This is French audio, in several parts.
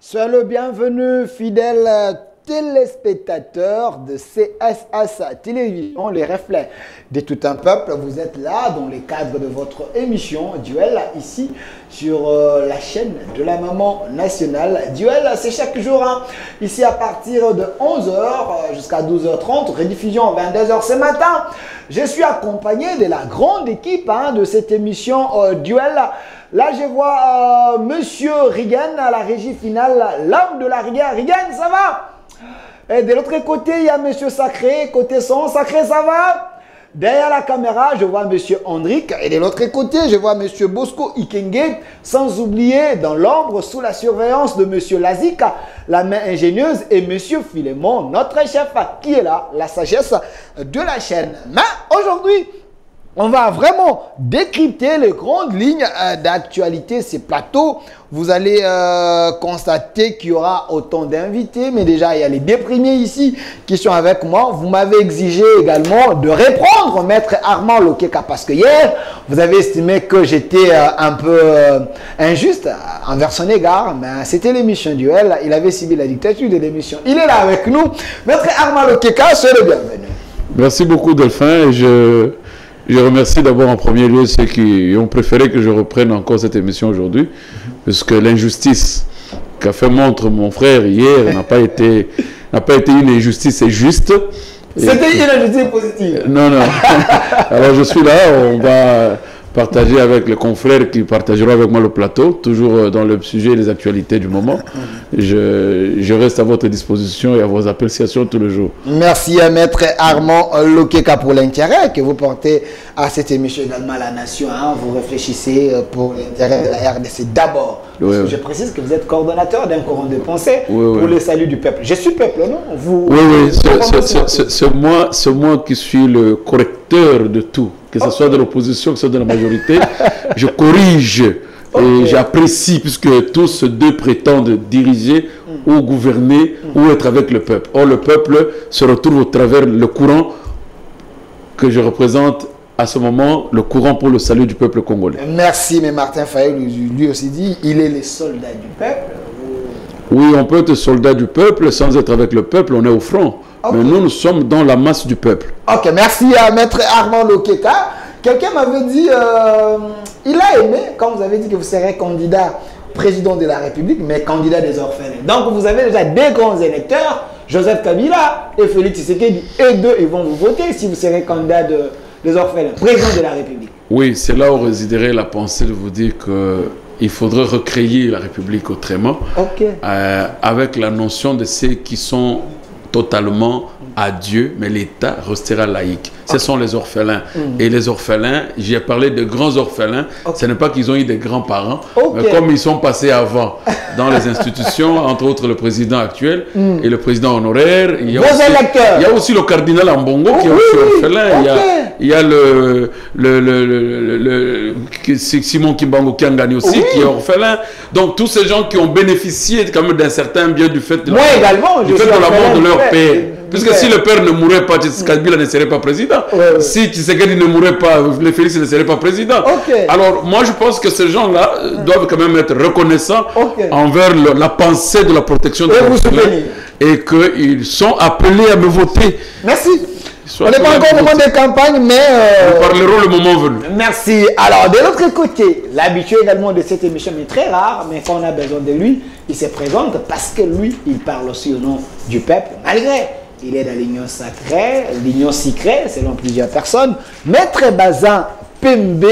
Sois le bienvenu, fidèle téléspectateur de CSS Télévision, les reflets de tout un peuple. Vous êtes là dans le cadre de votre émission Duel, ici sur la chaîne de la maman nationale. Duel, c'est chaque jour, hein, ici à partir de 11h jusqu'à 12h30, rediffusion 22h ce matin. Je suis accompagné de la grande équipe de cette émission Duel. Là, je vois Monsieur Rigan à la régie finale, l'homme de la rigueur. Rigan, ça va? Et de l'autre côté, il y a Monsieur Sacré, côté son. Sacré, ça va? Derrière la caméra, je vois Monsieur Andrick. Et de l'autre côté, je vois Monsieur Bosco Ikenge. Sans oublier, dans l'ombre, sous la surveillance de Monsieur Lazika, la main ingénieuse, et Monsieur Philémon, notre chef, qui est là, la sagesse de la chaîne. Mais aujourd'hui, on va vraiment décrypter les grandes lignes d'actualité, ces plateaux. Vous allez constater qu'il y aura autant d'invités, mais déjà, il y a les deux premiers ici qui sont avec moi. Vous m'avez exigé également de reprendre Maître Armand Lokeka parce que hier, vous avez estimé que j'étais un peu injuste envers son égard, mais c'était l'émission Duel. Il avait subi la dictature de l'émission. Il est là avec nous. Maître Armand Lokeka, soyez le bienvenu. Merci beaucoup, Delphin. Et je remercie d'abord en premier lieu ceux qui ont préféré que je reprenne encore cette émission aujourd'hui, parce que l'injustice qu'a fait montre mon frère hier n'a pas été une injustice, c'est juste. C'était une injustice positive. Non, non. Alors je suis là, on va partager avec les confrères qui partageront avec moi le plateau, toujours dans le sujet et les actualités du moment. Je reste à votre disposition et à vos appréciations tous les jours. Merci à Maître Armand Lokeka pour l'intérêt que vous portez à cette émission, également à la nation. Vous réfléchissez pour l'intérêt de la RDC d'abord. Oui, oui. Je précise que vous êtes coordonnateur d'un courant de pensée oui, pour le salut du peuple. Je suis peuple, non? Oui, c'est moi qui suis le correcteur de tout. Que ce soit de l'opposition, que ce soit de la majorité, je corrige et j'apprécie, puisque tous deux prétendent diriger ou gouverner ou être avec le peuple. Or, le peuple se retrouve au travers le courant que je représente à ce moment, le courant pour le salut du peuple congolais. Merci, mais Martin Fayet lui aussi dit, il est le soldat du peuple. Oui, on peut être soldat du peuple sans être avec le peuple, on est au front. Okay. Mais nous sommes dans la masse du peuple. Ok, merci à Maître Armand Lokeka. Quelqu'un m'avait dit, il a aimé quand vous avez dit que vous serez candidat président de la République, mais candidat des orphelins. Donc vous avez déjà deux grands électeurs, Joseph Kabila et Félix Tshisekedi. Et deux, ils vont vous voter si vous serez candidat des orphelins, président de la République. Oui, c'est là où résiderait la pensée de vous dire qu'il faudrait recréer la République autrement, avec la notion de ceux qui sont totalement à Dieu, mais l'État restera laïque. Ce sont les orphelins. Et les orphelins, j'ai parlé de grands orphelins, ce n'est pas qu'ils ont eu des grands-parents, mais comme ils sont passés avant dans les institutions, entre autres le président actuel et le président honoraire, il y a aussi le cardinal Ambongo qui est aussi orphelin, il y a Simon Kimbangu Kiangani aussi qui est orphelin. Donc tous ces gens qui ont bénéficié quand même d'un certain bien du fait de la mort de leur père. Puisque si le père ne mourait pas, Kabila ne serait pas président. Si Tshisekedi ne mourait pas, les Félix ne serait pas président. Alors moi je pense que ces gens-là doivent quand même être reconnaissants envers la pensée de la protection de l'orphelin et qu'ils sont appelés à me voter. Merci. On n'est pas encore au moment de campagne, mais... Nous parlerons le moment venu. Merci. Alors, de l'autre côté, l'habitué également de cette émission est très rare, mais quand on a besoin de lui, il se présente parce que lui, il parle aussi au nom du peuple, malgré il est dans l'union sacrée, l'union secrète, selon plusieurs personnes. Maître Bazin Pembe,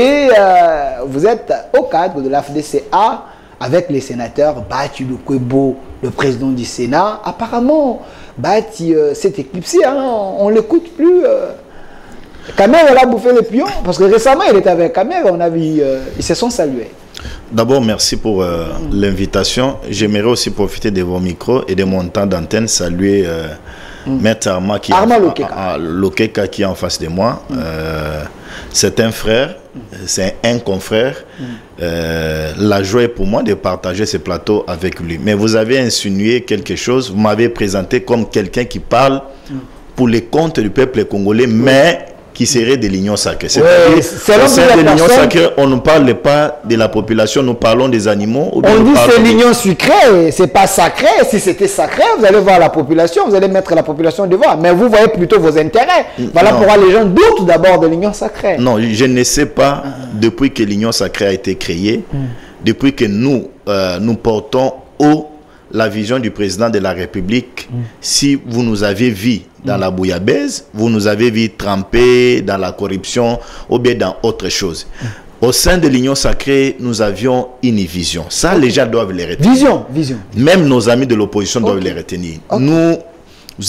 vous êtes au cadre de l'AFDCA avec les sénateurs Bati Lukwebo, le président du Sénat. Apparemment, Bati s'est éclipsé, on ne l'écoute plus. Kamer, elle a bouffé les pions, parce que récemment, il était avec Kamer, on a vu, ils se sont salués. D'abord, merci pour l'invitation. J'aimerais aussi profiter de vos micros et de mon temps d'antenne, saluer Maître Armand Lokeka qui est en face de moi. C'est un frère, c'est un confrère. La joie est pour moi de partager ce plateau avec lui. Mais vous avez insinué quelque chose, vous m'avez présenté comme quelqu'un qui parle pour les comptes du peuple congolais, mais qui serait de l'union sacrée. Ouais, au sein de l'union sacrée, on ne parle pas de la population, nous parlons des animaux. On dit que c'est l'union sucrée, c'est pas sacré. Si c'était sacré, vous allez voir la population, vous allez mettre la population devant. Mais vous voyez plutôt vos intérêts. Voilà pourquoi les gens doutent d'abord de l'union sacrée. Non, je ne sais pas, depuis que l'union sacrée a été créée, depuis que nous portons haut la vision du président de la République, si vous nous avez vu dans la bouillabaisse, vous nous avez vu tremper dans la corruption ou bien dans autre chose. Au sein de l'union sacrée, nous avions une vision. Ça, les gens doivent les retenir. Vision. Même nos amis de l'opposition doivent les retenir. Nous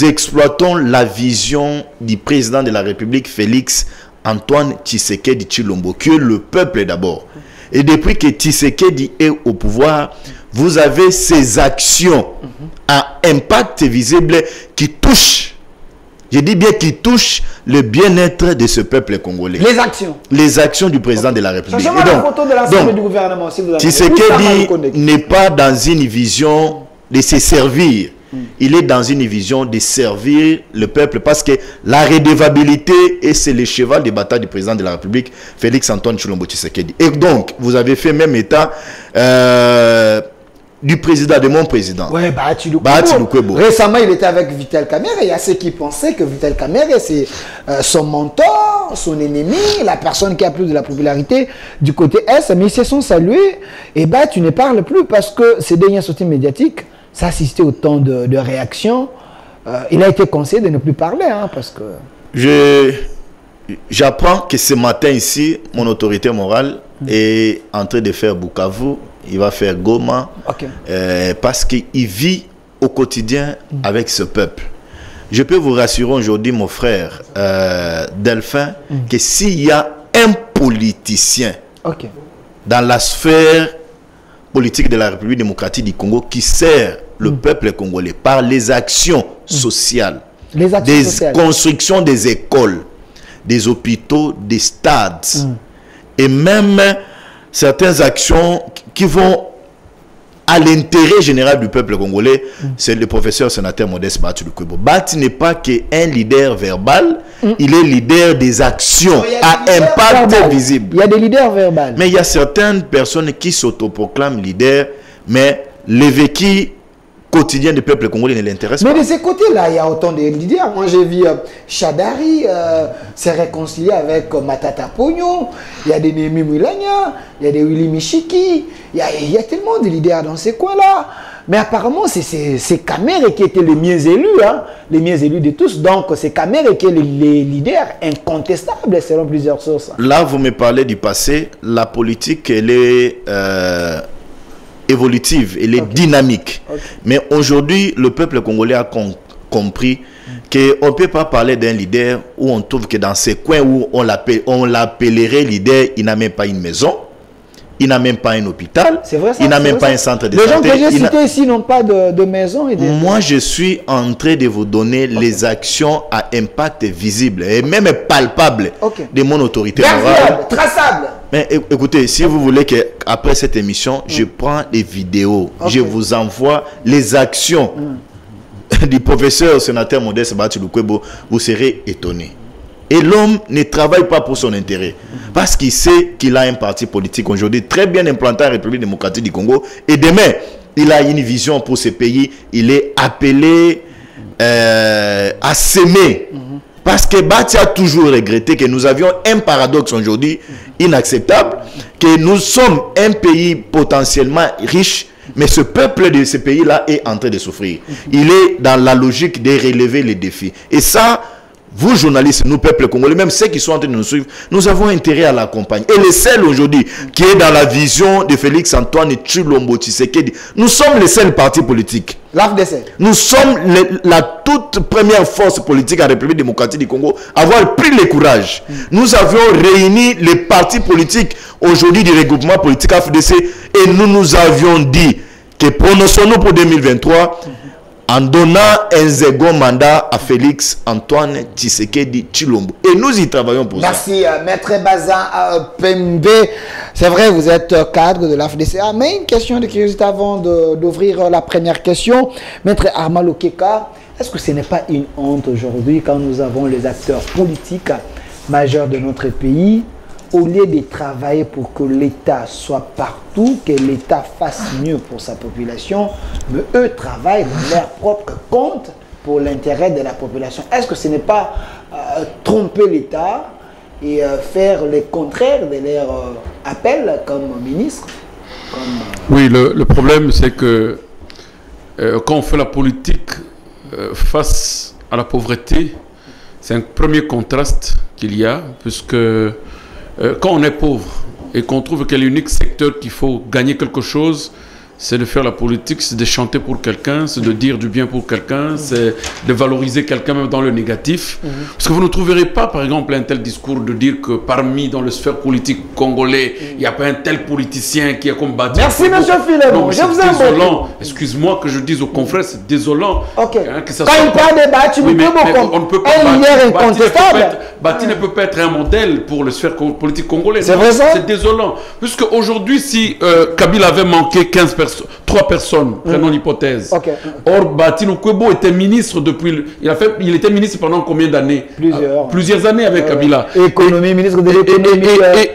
exploitons la vision du président de la République, Félix Antoine Tshisekedi Tshilombo, que le peuple d'abord. Et depuis que Tshisekedi est au pouvoir, vous avez ces actions à impact visible qui touchent, je dis bien qui touchent le bien-être de ce peuple congolais. Les actions du président de la République. Et donc, la photo de l'ensemble du gouvernement. Si vous avez Tshisekedi n'est pas dans une vision de se servir. Il est dans une vision de servir le peuple parce que la redevabilité, et c'est le cheval de bataille du président de la République, Félix Antoine Tshilombo Tshisekedi. Et donc, vous avez fait même état du président, de mon président. Oui, Bahati Lukwebo. Récemment, il était avec Vital Kamerhe. Il y a ceux qui pensaient que Vital Kamerhe, c'est son mentor, son ennemi, la personne qui a plus de la popularité du côté Est. Mais ils se sont salués. Et tu ne parles plus parce que ces dernières sorties médiatiques, ça a assisté au temps de réaction. Il a été conseillé de ne plus parler, parce que... J'apprends que ce matin ici, mon autorité morale est en train de faire Bukavu, il va faire Goma, parce qu'il vit au quotidien avec ce peuple. Je peux vous rassurer aujourd'hui, mon frère Delphin, que s'il y a un politicien dans la sphère politique de la République démocratique du Congo qui sert le peuple congolais par les actions sociales, constructions des écoles, des hôpitaux, des stades, et même certaines actions qui vont à l'intérêt général du peuple congolais, c'est le professeur sénateur Modeste Bahati Lukwebo. Bahati n'est pas qu'un leader verbal, il est leader des actions à impact visible. Il y a des leaders verbaux. Mais il y a certaines personnes qui s'autoproclament leaders, mais le vécu quotidien du peuple congolais ne l'intéresse pas. Mais de ce côté-là, il y a autant de leaders. Moi, j'ai vu Chadari se réconcilier avec Matata Pogno. Il y a des Némi Moulania, il y a des Willy Michiki. Il y a tellement de leaders dans ces coins-là. Mais apparemment, c'est Kamerhe qui était le mieux élu, les mieux élus de tous. Donc, c'est Kamerhe qui est le leader incontestable selon plusieurs sources. Là, vous me parlez du passé. La politique, elle est... évolutive, elle est dynamique. Mais aujourd'hui, le peuple congolais a compris qu'on ne peut pas parler d'un leader où on trouve que dans ces coins où on l'appellerait leader, il n'a même pas une maison, il n'a même pas un hôpital, il n'a même pas un centre de santé. Les gens que j'ai cités ici n'ont pas de maison. Moi, je suis en train de vous donner les actions à impact visible et même palpable de mon autorité morale. Traçable. Mais écoutez, si vous voulez qu'après cette émission, je prends des vidéos, je vous envoie les actions du professeur sénateur Modeste Bahati Lukwebo, vous serez étonnés. Et l'homme ne travaille pas pour son intérêt, parce qu'il sait qu'il a un parti politique aujourd'hui très bien implanté en République démocratique du Congo, et demain, il a une vision pour ce pays, il est appelé à s'aimer. Parce que Bahati a toujours regretté que nous avions un paradoxe aujourd'hui inacceptable, que nous sommes un pays potentiellement riche, mais ce peuple de ce pays-là est en train de souffrir. Il est dans la logique de relever les défis. Et ça, vous journalistes, nous peuple congolais, même ceux qui sont en train de nous suivre, nous avons intérêt à l'accompagner. Et le seul aujourd'hui qui est dans la vision de Félix Antoine Tshilombo Tshisekedi, nous sommes les seuls partis politiques. Nous sommes la toute première force politique en République démocratique du Congo à avoir pris le courage. Nous avions réuni les partis politiques aujourd'hui du regroupement politique AFDC et nous nous avions dit que prononçons-nous pour 2023 en donnant un second mandat à Félix Antoine Tshisekedi Tshilombo. Et nous y travaillons pour ça. Merci, Maître Bazin Pembe. C'est vrai, vous êtes cadre de l'AFDCA. Mais une question de curiosité avant d'ouvrir la première question. Maître Arma Lokeka, est-ce que ce n'est pas une honte aujourd'hui quand nous avons les acteurs politiques majeurs de notre pays, au lieu de travailler pour que l'État soit partout, que l'État fasse mieux pour sa population, mais eux travaillent dans leur propre compte pour l'intérêt de la population. Est-ce que ce n'est pas tromper l'État et faire le contraire de leur appel comme ministre Oui, le problème c'est que quand on fait la politique face à la pauvreté, c'est un premier contraste qu'il y a, puisque quand on est pauvre et qu'on trouve que l'unique secteur qu'il faut gagner quelque chose, c'est de faire la politique, c'est de chanter pour quelqu'un, c'est de dire du bien pour quelqu'un, c'est de valoriser quelqu'un même dans le négatif. Parce que vous ne trouverez pas, par exemple, un tel discours de dire que parmi, dans le sphère politique congolais, il n'y a pas un tel politicien qui a combattu. Merci, M. Philemon. Je vous désolant. Excuse-moi que je dise aux confrères, c'est désolant. Ok. Hein, que ça quand il parle de Bati, on ne peut pas. Un leader incontestable. Bati ne peut pas être un modèle pour le sphère politique congolais. C'est vrai ça? C'est désolant. Puisque aujourd'hui, si Kabila avait manqué 15 personnes, 3 personnes, prenons l'hypothèse. Okay. Or, Bati Nkwebo était ministre depuis... Il était ministre pendant combien d'années? Plusieurs années avec Kabila. Économie, ministre de l'économie.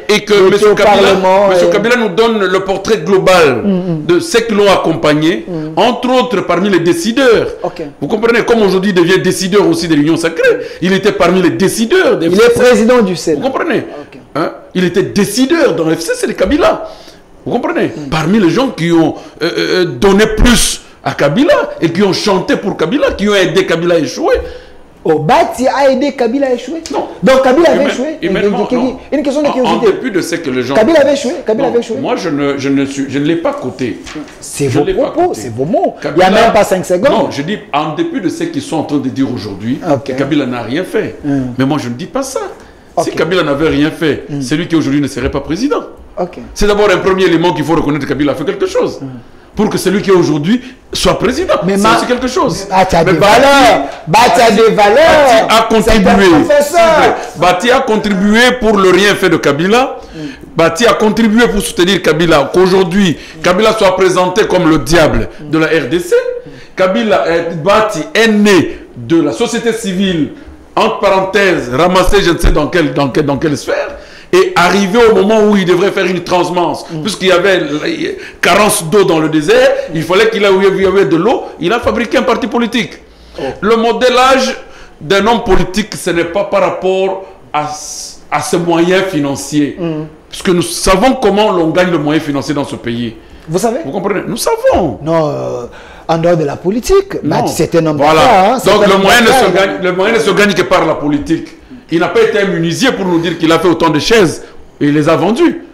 Et que M. Kabila nous donne le portrait global de ceux qui l'ont accompagné, entre autres parmi les décideurs. Vous comprenez, comme aujourd'hui il devient décideur aussi de l'Union sacrée, il était parmi les décideurs. Il est président du Sénat. Vous comprenez hein? Il était décideur dans l'FC, c'est le Kabila. Vous comprenez? Parmi les gens qui ont donné plus à Kabila et qui ont chanté pour Kabila, qui ont aidé Kabila à échouer. Oh, Bati a aidé Kabila à échouer? Non. Donc Kabila avait échoué? Une question de curiosité. En dépit de ce que les gens... Kabila avait échoué? Kabila avait échoué? Moi, je ne l'ai pas coté. C'est vos propos, c'est vos mots. Kabila, il n'y a même pas 5 secondes. Non, je dis, en dépit de ce qu'ils sont en train de dire aujourd'hui, que Kabila n'a rien fait. Mais moi, je ne dis pas ça. Si Kabila n'avait rien fait, celui qui aujourd'hui ne serait pas président. C'est d'abord un premier élément qu'il faut reconnaître que Kabila a fait quelque chose. Pour que celui qui est aujourd'hui soit président. C'est aussi quelque chose. Bati a des valeurs. Bati a des valeurs. Bati a contribué. Bati a contribué pour le rien fait de Kabila. Bati a contribué pour soutenir Kabila. Qu'aujourd'hui, Kabila soit présenté comme le diable de la RDC. Bati est né de la société civile, entre parenthèses, ramassé je ne sais dans quelle sphère. Et arrivé au moment où il devrait faire une transhumance, puisqu'il y avait carence d'eau dans le désert, il fallait qu'il y avait de l'eau, il a fabriqué un parti politique. Le modélage d'un homme politique, ce n'est pas par rapport à ses moyens financiers. Puisque nous savons comment l'on gagne le moyen financier dans ce pays. Vous savez? Vous comprenez? Nous savons. Non, en dehors de la politique. C'est un homme voilà. Donc le moyen ne se gagne que par la politique. Il n'a pas été immunisé pour nous dire qu'il a fait autant de chaises et il les a vendues.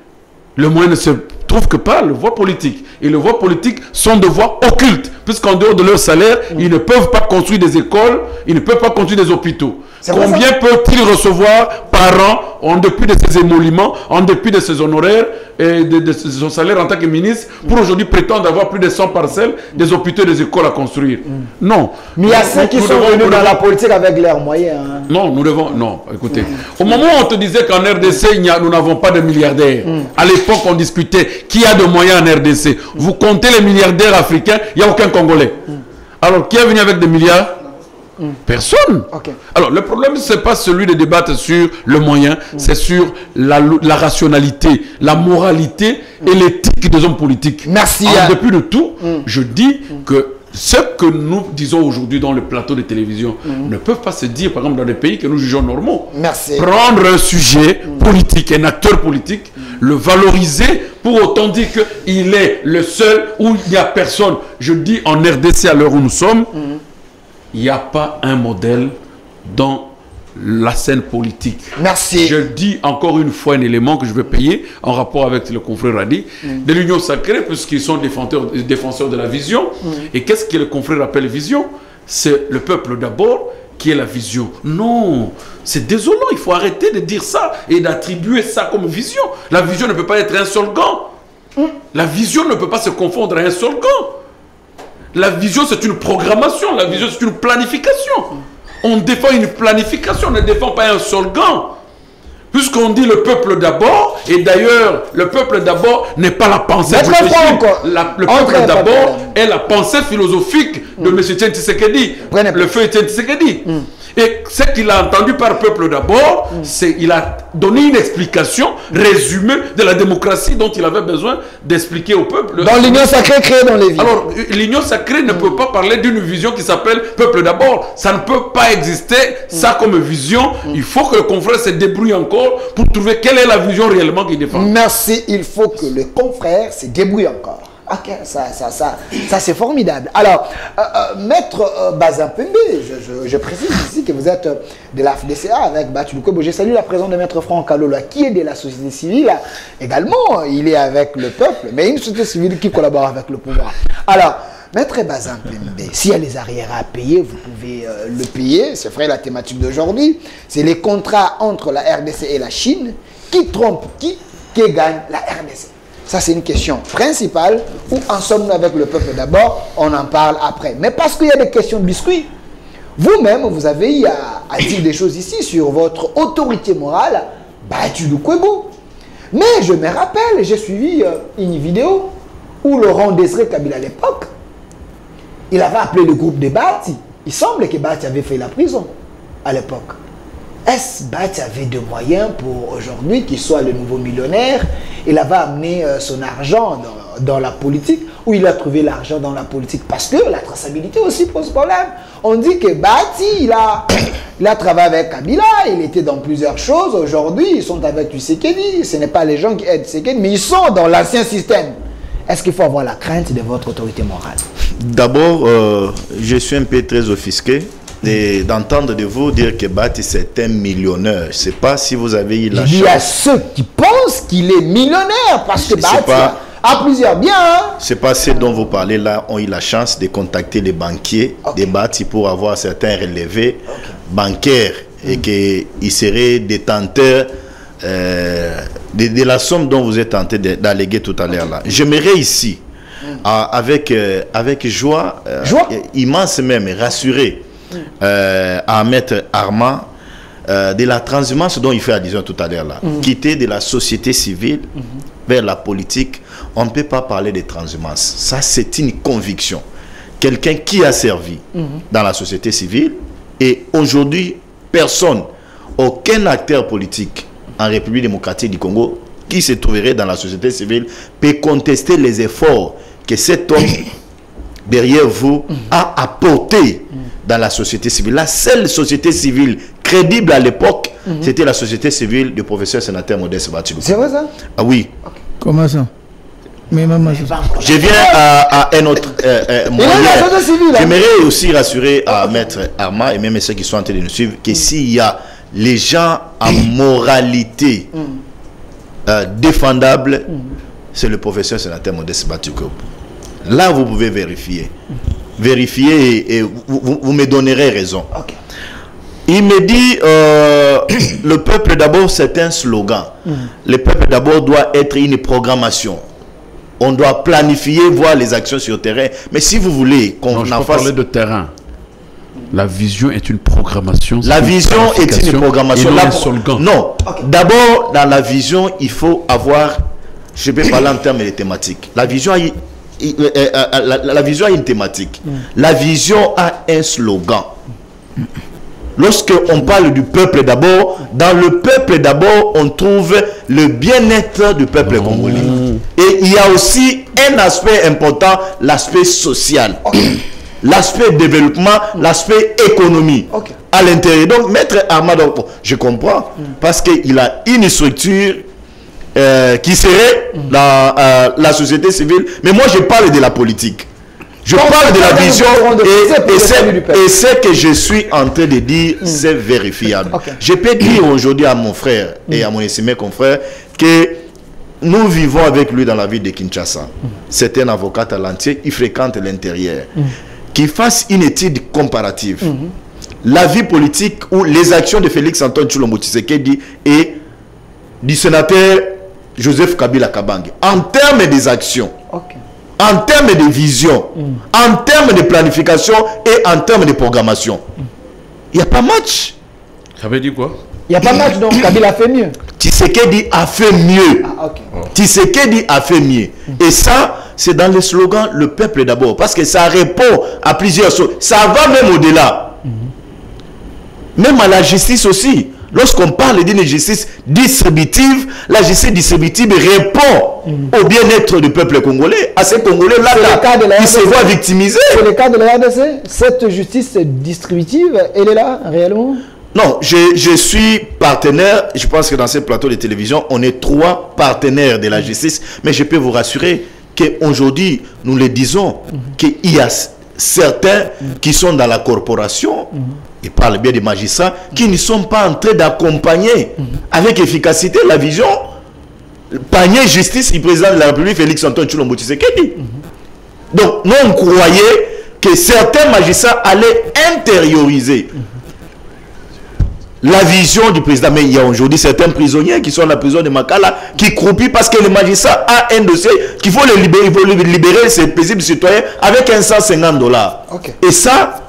Le moyen ne se trouve que par le voie politique. Et les voies politiques sont de voies occultes, puisqu'en dehors de leur salaire, ils ne peuvent pas construire des écoles, ils ne peuvent pas construire des hôpitaux. Combien peut-il recevoir par an, en dépit de ses émoluments, en dépit de ses honoraires et de son salaire en tant que ministre, pour aujourd'hui prétendre avoir plus de 100 parcelles, des hôpitaux et des écoles à construire? Non. Mais il y a ceux qui sont venus dans la politique avec leurs moyens. Hein. Non, nous devons... Non, écoutez. Au moment où on te disait qu'en RDC, nous n'avons pas de milliardaires, à l'époque, on discutait qui a de moyens en RDC. Vous comptez les milliardaires africains, il n'y a aucun Congolais. Alors, qui est venu avec des milliards? Personne. Alors, le problème, ce n'est pas celui de débattre sur le moyen, c'est sur la rationalité, la moralité et l'éthique des hommes politiques. Merci. Depuis de tout, je dis que ce que nous disons aujourd'hui dans le plateau de télévision ne peuvent pas se dire, par exemple, dans des pays que nous jugeons normaux. Merci. Prendre un sujet politique, un acteur politique, le valoriser, pour autant dire qu'il est le seul où il n'y a personne. Je dis en RDC, à l'heure où nous sommes, il n'y a pas un modèle dans la scène politique. Merci. Je dis encore une fois un élément que je vais payer en rapport avec le confrère Radi de l'Union sacrée, puisqu'ils sont défenseurs de la vision. Et qu'est-ce que le confrère appelle vision? C'est le peuple d'abord qui est la vision. Non, c'est désolant, il faut arrêter de dire ça et d'attribuer ça comme vision. La vision ne peut pas être un slogan. La vision ne peut pas se confondre à un slogan. La vision, c'est une programmation. La vision, c'est une planification. On défend une planification, on ne défend pas un slogan. Puisqu'on dit le peuple d'abord, et d'ailleurs, le peuple d'abord n'est pas la pensée réfléchie. Le peuple d'abord est la pensée philosophique de M. Tshisekedi, le feu Tshisekedi. Et ce qu'il a entendu par peuple d'abord, c'est qu'il a donné une explication résumée de la démocratie dont il avait besoin d'expliquer au peuple. Dans l'union sacrée créée dans les villes. Alors, l'union sacrée ne peut pas parler d'une vision qui s'appelle peuple d'abord. Ça ne peut pas exister, ça comme vision. Il faut que le confrère se débrouille encore pour trouver quelle est la vision réellement qu'il défend. Merci, il faut que le confrère se débrouille encore. Ok, ça c'est formidable. Alors, Maître Bazampembe, je précise ici que vous êtes de la FDCA avec Batu Lukwebo. Je salue la présence de Maître Franck Alola, qui est de la société civile. Également, il est avec le peuple, mais une société civile qui collabore avec le pouvoir. Alors, Maître Bazampembe, s'il y a les arriérés à payer, vous pouvez le payer. C'est vrai, la thématique d'aujourd'hui, c'est les contrats entre la RDC et la Chine. Qui trompe qui gagne la RDC? Ça, c'est une question principale. Où en sommes-nous avec le peuple d'abord? On en parle après. Mais parce qu'il y a des questions de biscuits, vous-même, vous avez eu à dire des choses ici sur votre autorité morale, Batu Lukwebo. Mais je me rappelle, j'ai suivi une vidéo où Laurent Désiré Kabila à l'époque, il avait appelé le groupe de Bati. Il semble que Bati avait fait la prison à l'époque. Est-ce que Bati avait des moyens pour aujourd'hui qu'il soit le nouveau millionnaire? Il avait amené son argent dans la politique, ou il a trouvé l'argent dans la politique? Parce que la traçabilité aussi pose problème. On dit que Bati, il a travaillé avec Kabila, il était dans plusieurs choses. Aujourd'hui, ils sont avec Tshisekedi. Ce n'est pas les gens qui aident Tshisekedi, mais ils sont dans l'ancien système. Est-ce qu'il faut avoir la crainte de votre autorité morale? D'abord, je suis un peu très offusqué d'entendre de vous dire que Bati c'est un millionnaire. Je ne sais pas si vous avez eu la chance. Il y a ceux qui pensent qu'il est millionnaire parce que Bati a plusieurs biens. Hein? C'est pas ceux dont vous parlez là ont eu la chance de contacter les banquiers de Bati pour avoir certains relevés bancaires et qu'ils seraient détenteurs de la somme dont vous êtes tenté d'alléguer tout à l'heure là. J'aimerais ici, avec joie, immense même, rassurer à Maître Armand de la transhumance dont il fait allusion tout à l'heure là. Quitter de la société civile vers la politique, on ne peut pas parler de transhumance. Ça, c'est une conviction. Quelqu'un qui a servi dans la société civile et aujourd'hui, personne, aucun acteur politique en République démocratique du Congo qui se trouverait dans la société civile peut contester les efforts que cet homme derrière vous a apporté dans la société civile. La seule société civile crédible à l'époque, c'était la société civile du professeur sénateur Modeste Batu Lukwebo. C'est vrai ça? Ah oui. Comment ça? Mais maman, je viens à un autre moyen. J'aimerais aussi rassurer à Maître Armand et même ceux qui sont en train de nous suivre que s'il y a les gens à moralité défendable, c'est le professeur sénateur Modeste Batu Lukwebo. Là, vous pouvez vérifier. Vérifier et vous me donnerez raison. Il me dit, le peuple d'abord, c'est un slogan. Le peuple d'abord doit être une programmation. On doit planifier, voir les actions sur le terrain. Mais si vous voulez qu'on en fasse... parler de terrain. La vision est une programmation. La vision est une programmation. Non. D'abord, dans la vision, il faut avoir... Je vais parler en termes de thématiques. La vision la vision a une thématique. La vision a un slogan. Lorsque on parle du peuple d'abord, dans le peuple d'abord, on trouve le bien-être du peuple congolais. Et il y a aussi un aspect important, l'aspect social. L'aspect développement, l'aspect économie. À l'intérieur. Donc, Maître Armand, je comprends, parce qu'il a une structure qui serait la société civile. Mais moi, je parle de la politique. Je parle de la vision et ce que je suis en train de dire, c'est vérifiable. Je peux dire aujourd'hui à mon frère et à mon estimé confrère que nous vivons avec lui dans la ville de Kinshasa. C'est un avocat talentueux, il fréquente l'intérieur. Qu'il fasse une étude comparative. La vie politique ou les actions de Félix Antoine Tshilombo Tshisekedi et du sénateur Joseph Kabila Kabange en termes des actions, en termes de vision, en termes de planification et en termes de programmation. Il n'y a pas match. Ça veut dire quoi? Il n'y a pas match, donc Kabila a fait mieux. Tshisekedi a fait mieux. Tshisekedi a fait mieux. Et ça, c'est dans le slogan « Le peuple d'abord ». Parce que ça répond à plusieurs choses. Ça va même au-delà. même à la justice aussi. Lorsqu'on parle d'une justice distributive, la justice distributive répond au bien-être du peuple congolais. À ces Congolais-là, qui se voient victimisés. C'est le cas de la RDC. Cette justice distributive, elle est là, réellement? Non, je suis partenaire. Je pense que dans ce plateau de télévision, on est 3 partenaires de la justice. Mais je peux vous rassurer qu'aujourd'hui, nous le disons, qu'il y a certains qui sont dans la corporation, et parle bien des magistrats, qui ne sont pas en train d'accompagner avec efficacité la vision panier justice du président de la République, Félix Antoine Tshilombo Tshisekedi. Donc, nous, on croyait que certains magistrats allaient intérioriser la vision du président. Mais il y a aujourd'hui certains prisonniers qui sont à la prison de Makala qui croupissent parce que le magistrat a un dossier qu'il faut le libérer, il faut libérer ces paisibles citoyens avec $150. Okay. Et ça,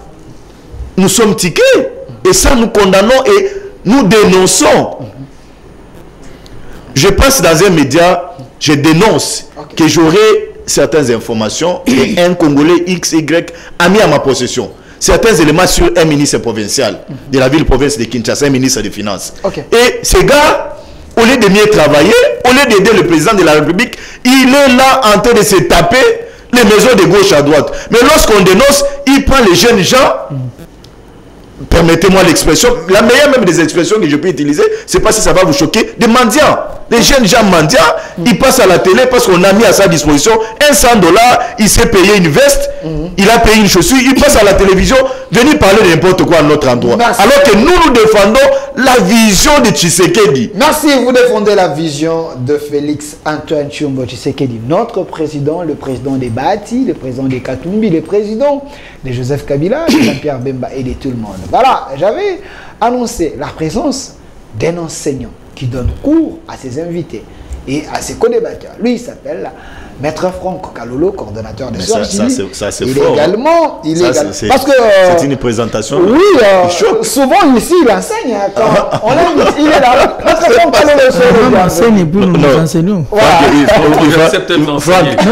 nous sommes tiqués. Et ça, nous condamnons et nous dénonçons. Je passe dans un média, je dénonce que j'aurai certaines informations et un Congolais XY a mis à ma possession certains éléments sur un ministre provincial de la ville-province de Kinshasa, un ministre des Finances. Et ces gars, au lieu de mieux travailler, au lieu d'aider le président de la République, il est là en train de se taper les maisons de gauche à droite. Mais lorsqu'on dénonce, il prend les jeunes gens, permettez-moi l'expression, la meilleure même des expressions que je peux utiliser, c'est pas si ça va vous choquer, des mendiants. Les jeunes gens mendiants, ils passent à la télé parce qu'on a mis à sa disposition $100, il s'est payé une veste, il a payé une chaussure, il passe à la télévision, venir parler de n'importe quoi à notre endroit. Merci. Alors que nous défendons la vision de Tshisekedi. Merci, vous défendez la vision de Félix Antoine Tshilombo Tshisekedi, notre président, le président des Bati, le président des Katumbi, le président de Joseph Kabila, de Jean-Pierre Bemba et de tout le monde. Voilà, j'avais annoncé la présence d'un enseignant qui donne cours à ses invités et à ses co-débatteurs. Lui, il s'appelle Maître Franck Kalolo, coordonnateur de ça c'est il fort. Est également, il ça, est également, parce que c'est une présentation. Oui, souvent ici il enseigne. Quand on l'invite, il est là. Maître Franck Kalolo enseigne pour nous enseignons.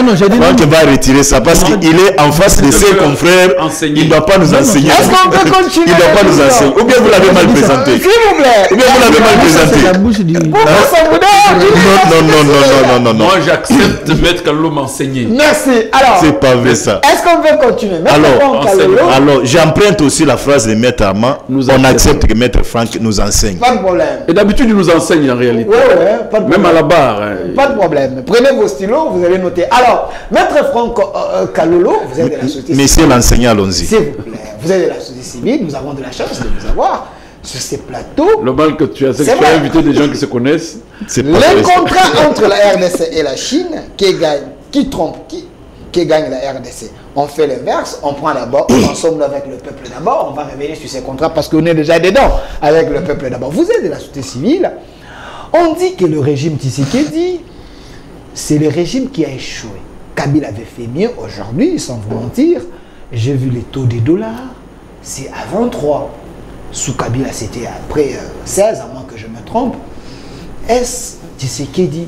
Non, j'ai dit Franck va retirer ça parce qu'il est en face de ses confrères. Il ne doit pas nous enseigner. Est-ce qu'on peut continuer? Il ne doit pas nous enseigner. Ou bien vous l'avez mal présenté. S'il vous plaît. Ou bien vous l'avez mal présenté. Non. Moi j'accepte de mettre Kalolo m'enseigner. Merci. Alors, c'est pas vrai ça. Est-ce qu'on veut continuer? Alors, j'emprunte aussi la phrase de Maître Armand. On accepte que Maître Franck nous enseigne. Pas de problème. Et d'habitude, il nous enseigne en réalité. Oui, pas de problème. Même à la barre. Pas de problème. Prenez vos stylos, vous allez noter. Alors, Maître Franck Kalolo, vous êtes de la société civile. Messieurs l'enseignant, allons-y. S'il vous plaît. Vous êtes de la société civile. Nous avons de la chance de vous avoir sur ces plateaux. Le mal que tu as, c'est que tu as invité des gens qui se connaissent. Les contrats entre la RDC et la Chine, qui trompe qui gagne la RDC. On fait l'inverse, on prend d'abord, on consomme avec le peuple d'abord, on va revenir sur ces contrats parce qu'on est déjà dedans avec le peuple d'abord. Vous êtes de la société civile, on dit que le régime Tshisekedi, c'est le régime qui a échoué. Kabila avait fait mieux aujourd'hui, sans vous mentir. J'ai vu les taux des dollars, c'est à 23. Sous Kabila, c'était après 16, à moins que je me trompe. Est-ce que Tshisekedi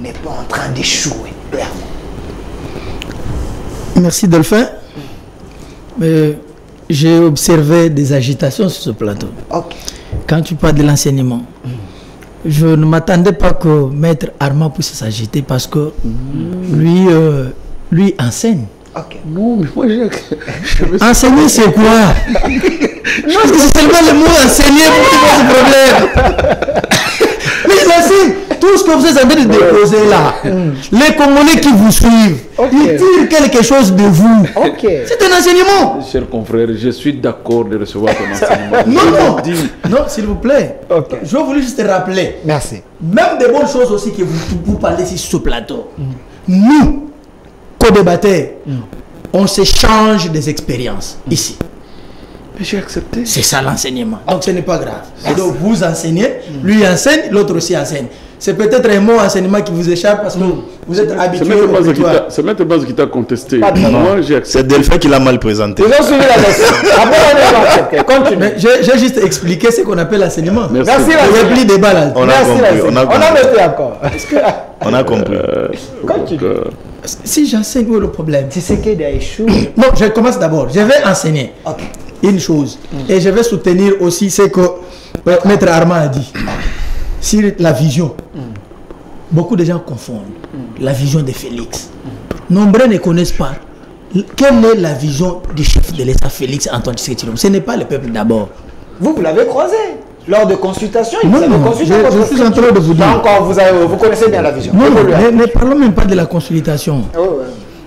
n'est pas en train d'échouer, clairement? Merci Delphin. J'ai observé des agitations sur ce plateau. Quand tu parles de l'enseignement, je ne m'attendais pas que Maître Armand puisse s'agiter parce que lui enseigne. Non, mais moi enseigner c'est quoi? Parce que c'est seulement le mot enseigner pour tout ce problème. Mais il enseigne. Tout ce que vous êtes en train de déposer là, les Congolais qui vous suivent, ils tirent quelque chose de vous. C'est un enseignement. Cher confrère, je suis d'accord de recevoir ton enseignement. Non, s'il vous plaît. Je voulais juste te rappeler. Merci. Même des bonnes choses aussi que vous parlez ici sur ce plateau. Nous, co-débatteurs, on s'échange des expériences ici. J'ai accepté. C'est ça l'enseignement. Donc ce n'est pas grave. Donc vous enseignez, lui enseigne, l'autre aussi enseigne. C'est peut-être un mot enseignement qui vous échappe parce que vous êtes habitué au territoire. C'est Maître Baz qui t'a contesté. Moi, j'ai accepté. C'est Delphin qui l'a mal présenté. Ils ont suivi la leçon. Après, on est continue. J'ai juste expliqué ce qu'on appelle l'enseignement. Merci. Il n'y a plus de débat là. On a compris. On a noté encore. On a compris. Continue. Si j'enseigne, où est le problème? Tshisekedi a échoué. Non, je commence d'abord. Je vais enseigner. une chose. Et je vais soutenir aussi ce que Maître Armand a dit. Sur la vision. Beaucoup de gens confondent la vision de Félix. Nombreux ne connaissent pas quelle est la vision du chef de l'État Félix Antoine Tshisekedi Tshilombo. Ce n'est pas le peuple d'abord. Vous l'avez croisé lors de consultations. Non, je suis en train de vous dire. Encore, vous connaissez bien la vision. Non, ne parlons même pas de la consultation.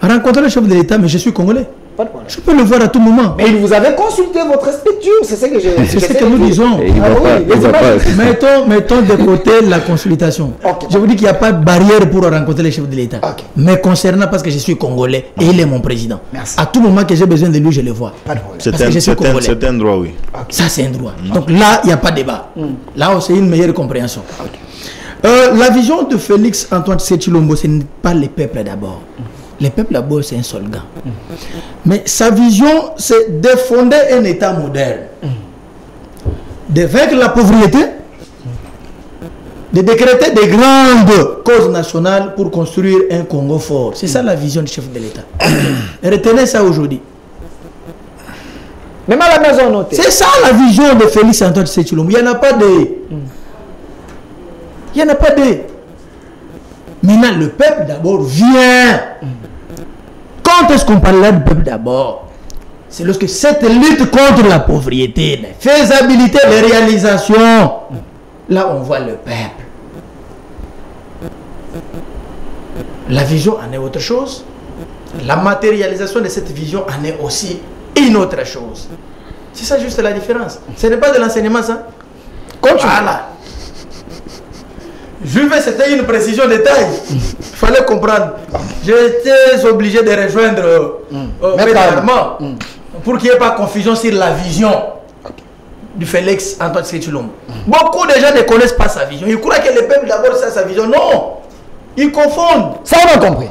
Rencontrer le chef de l'État, mais je suis congolais. Pas de problème. Je peux le voir à tout moment. Mais il vous avait consulté votre structure, c'est ce que c'est ce que nous disons. Mettons de côté la consultation. Okay. Je vous dis qu'il n'y a pas de barrière pour rencontrer le chef de l'État. Okay. Mais concernant, parce que je suis congolais et il est mon président. Merci. À tout moment que j'ai besoin de lui, je le vois. Pas de problème. C'est un droit, oui. Okay. Ça, c'est un droit. Donc là, il n'y a pas de débat. Là, c'est une meilleure compréhension. La vision de Félix Antoine Tshisekedi Tshilombo, ce n'est pas le peuple d'abord. Le peuple d'abord, c'est un slogan. Mais sa vision, c'est de fonder un État moderne. De vaincre la pauvreté, de décréter des grandes causes nationales pour construire un Congo fort. C'est ça la vision du chef de l'État. Retenez ça aujourd'hui. Même à la maison notée. C'est ça la vision de Félix Antoine Tshisekedi Tshilombo. Il n'y en a pas de... Il n'y en a pas de... Maintenant, le peuple d'abord vient. Quand est-ce qu'on parle là du peuple d'abord? C'est lorsque cette lutte contre la pauvreté, la faisabilité, les réalisations, là on voit le peuple. La vision en est autre chose. La matérialisation de cette vision en est aussi une autre chose. C'est ça juste la différence. Ce n'est pas de l'enseignement ça. Voilà. Jules, c'était une précision de taille. Il fallait comprendre. J'étais obligé de rejoindre Maître Armand pour qu'il n'y ait pas confusion sur la vision du Félix Antoine Tshisekedi Tshilombo. Beaucoup de gens ne connaissent pas sa vision. Ils croient que le peuple d'abord c'est sa vision. Non, ils confondent. Ça on a compris.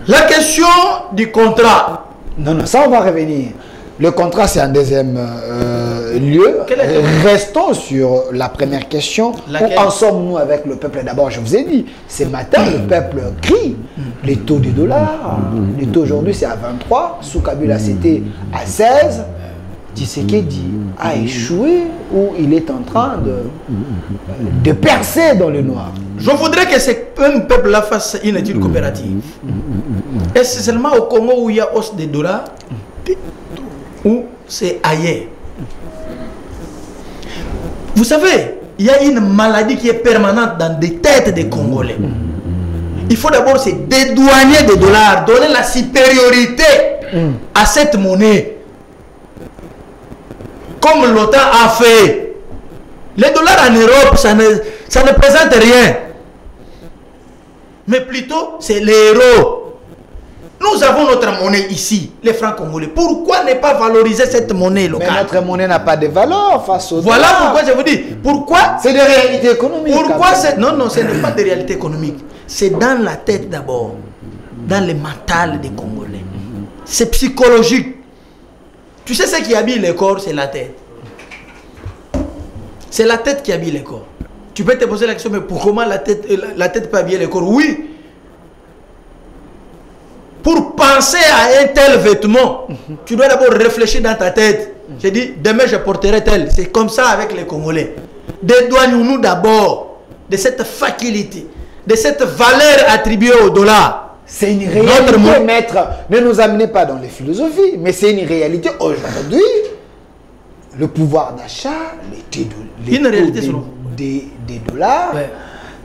La question du contrat. Non, ça on va revenir. Le contrat, c'est un deuxième lieu. Restons sur la première question. Où en sommes-nous avec le peuple? D'abord, je vous ai dit, ce matin, le peuple crie. Les taux du dollar, les taux aujourd'hui, c'est à 23. Sous Kabila, c'était à 16. Tshisekedi a échoué ou il est en train de percer dans le noir. Je voudrais que ce peuple-là fasse une étude coopérative. Est-ce seulement au Congo où il y a hausse des dollars ou c'est ailleurs? Vous savez, il y a une maladie qui est permanente dans des têtes des Congolais. Il faut d'abord se dédouaner des dollars, donner la supériorité à cette monnaie. Comme l'OTAN a fait. Les dollars en Europe, ça ne présente rien. Mais plutôt, c'est l'euro. Nous avons notre monnaie ici, les francs congolais. Pourquoi ne pas valoriser cette monnaie locale? Mais notre monnaie n'a pas de valeur face aux Voilà pourquoi je vous dis. Pourquoi? C'est des réalités économiques. Pourquoi c'est... Non, non, ce n'est pas des réalités économiques. C'est dans la tête d'abord. Dans le mental des Congolais. C'est psychologique. Tu sais ce qui habille le corps, c'est la tête. C'est la tête qui habille le corps. Tu peux te poser la question, mais comment la tête peut habiller le corps? Oui. Pour penser à un tel vêtement, tu dois d'abord réfléchir dans ta tête. J'ai dit, demain je porterai tel. C'est comme ça avec les Congolais. Dédouanons-nous d'abord de cette faculté, de cette valeur attribuée au dollar. C'est une réalité, maître. Ne nous amenez pas dans les philosophies, mais c'est une réalité aujourd'hui. Le pouvoir d'achat, des dollars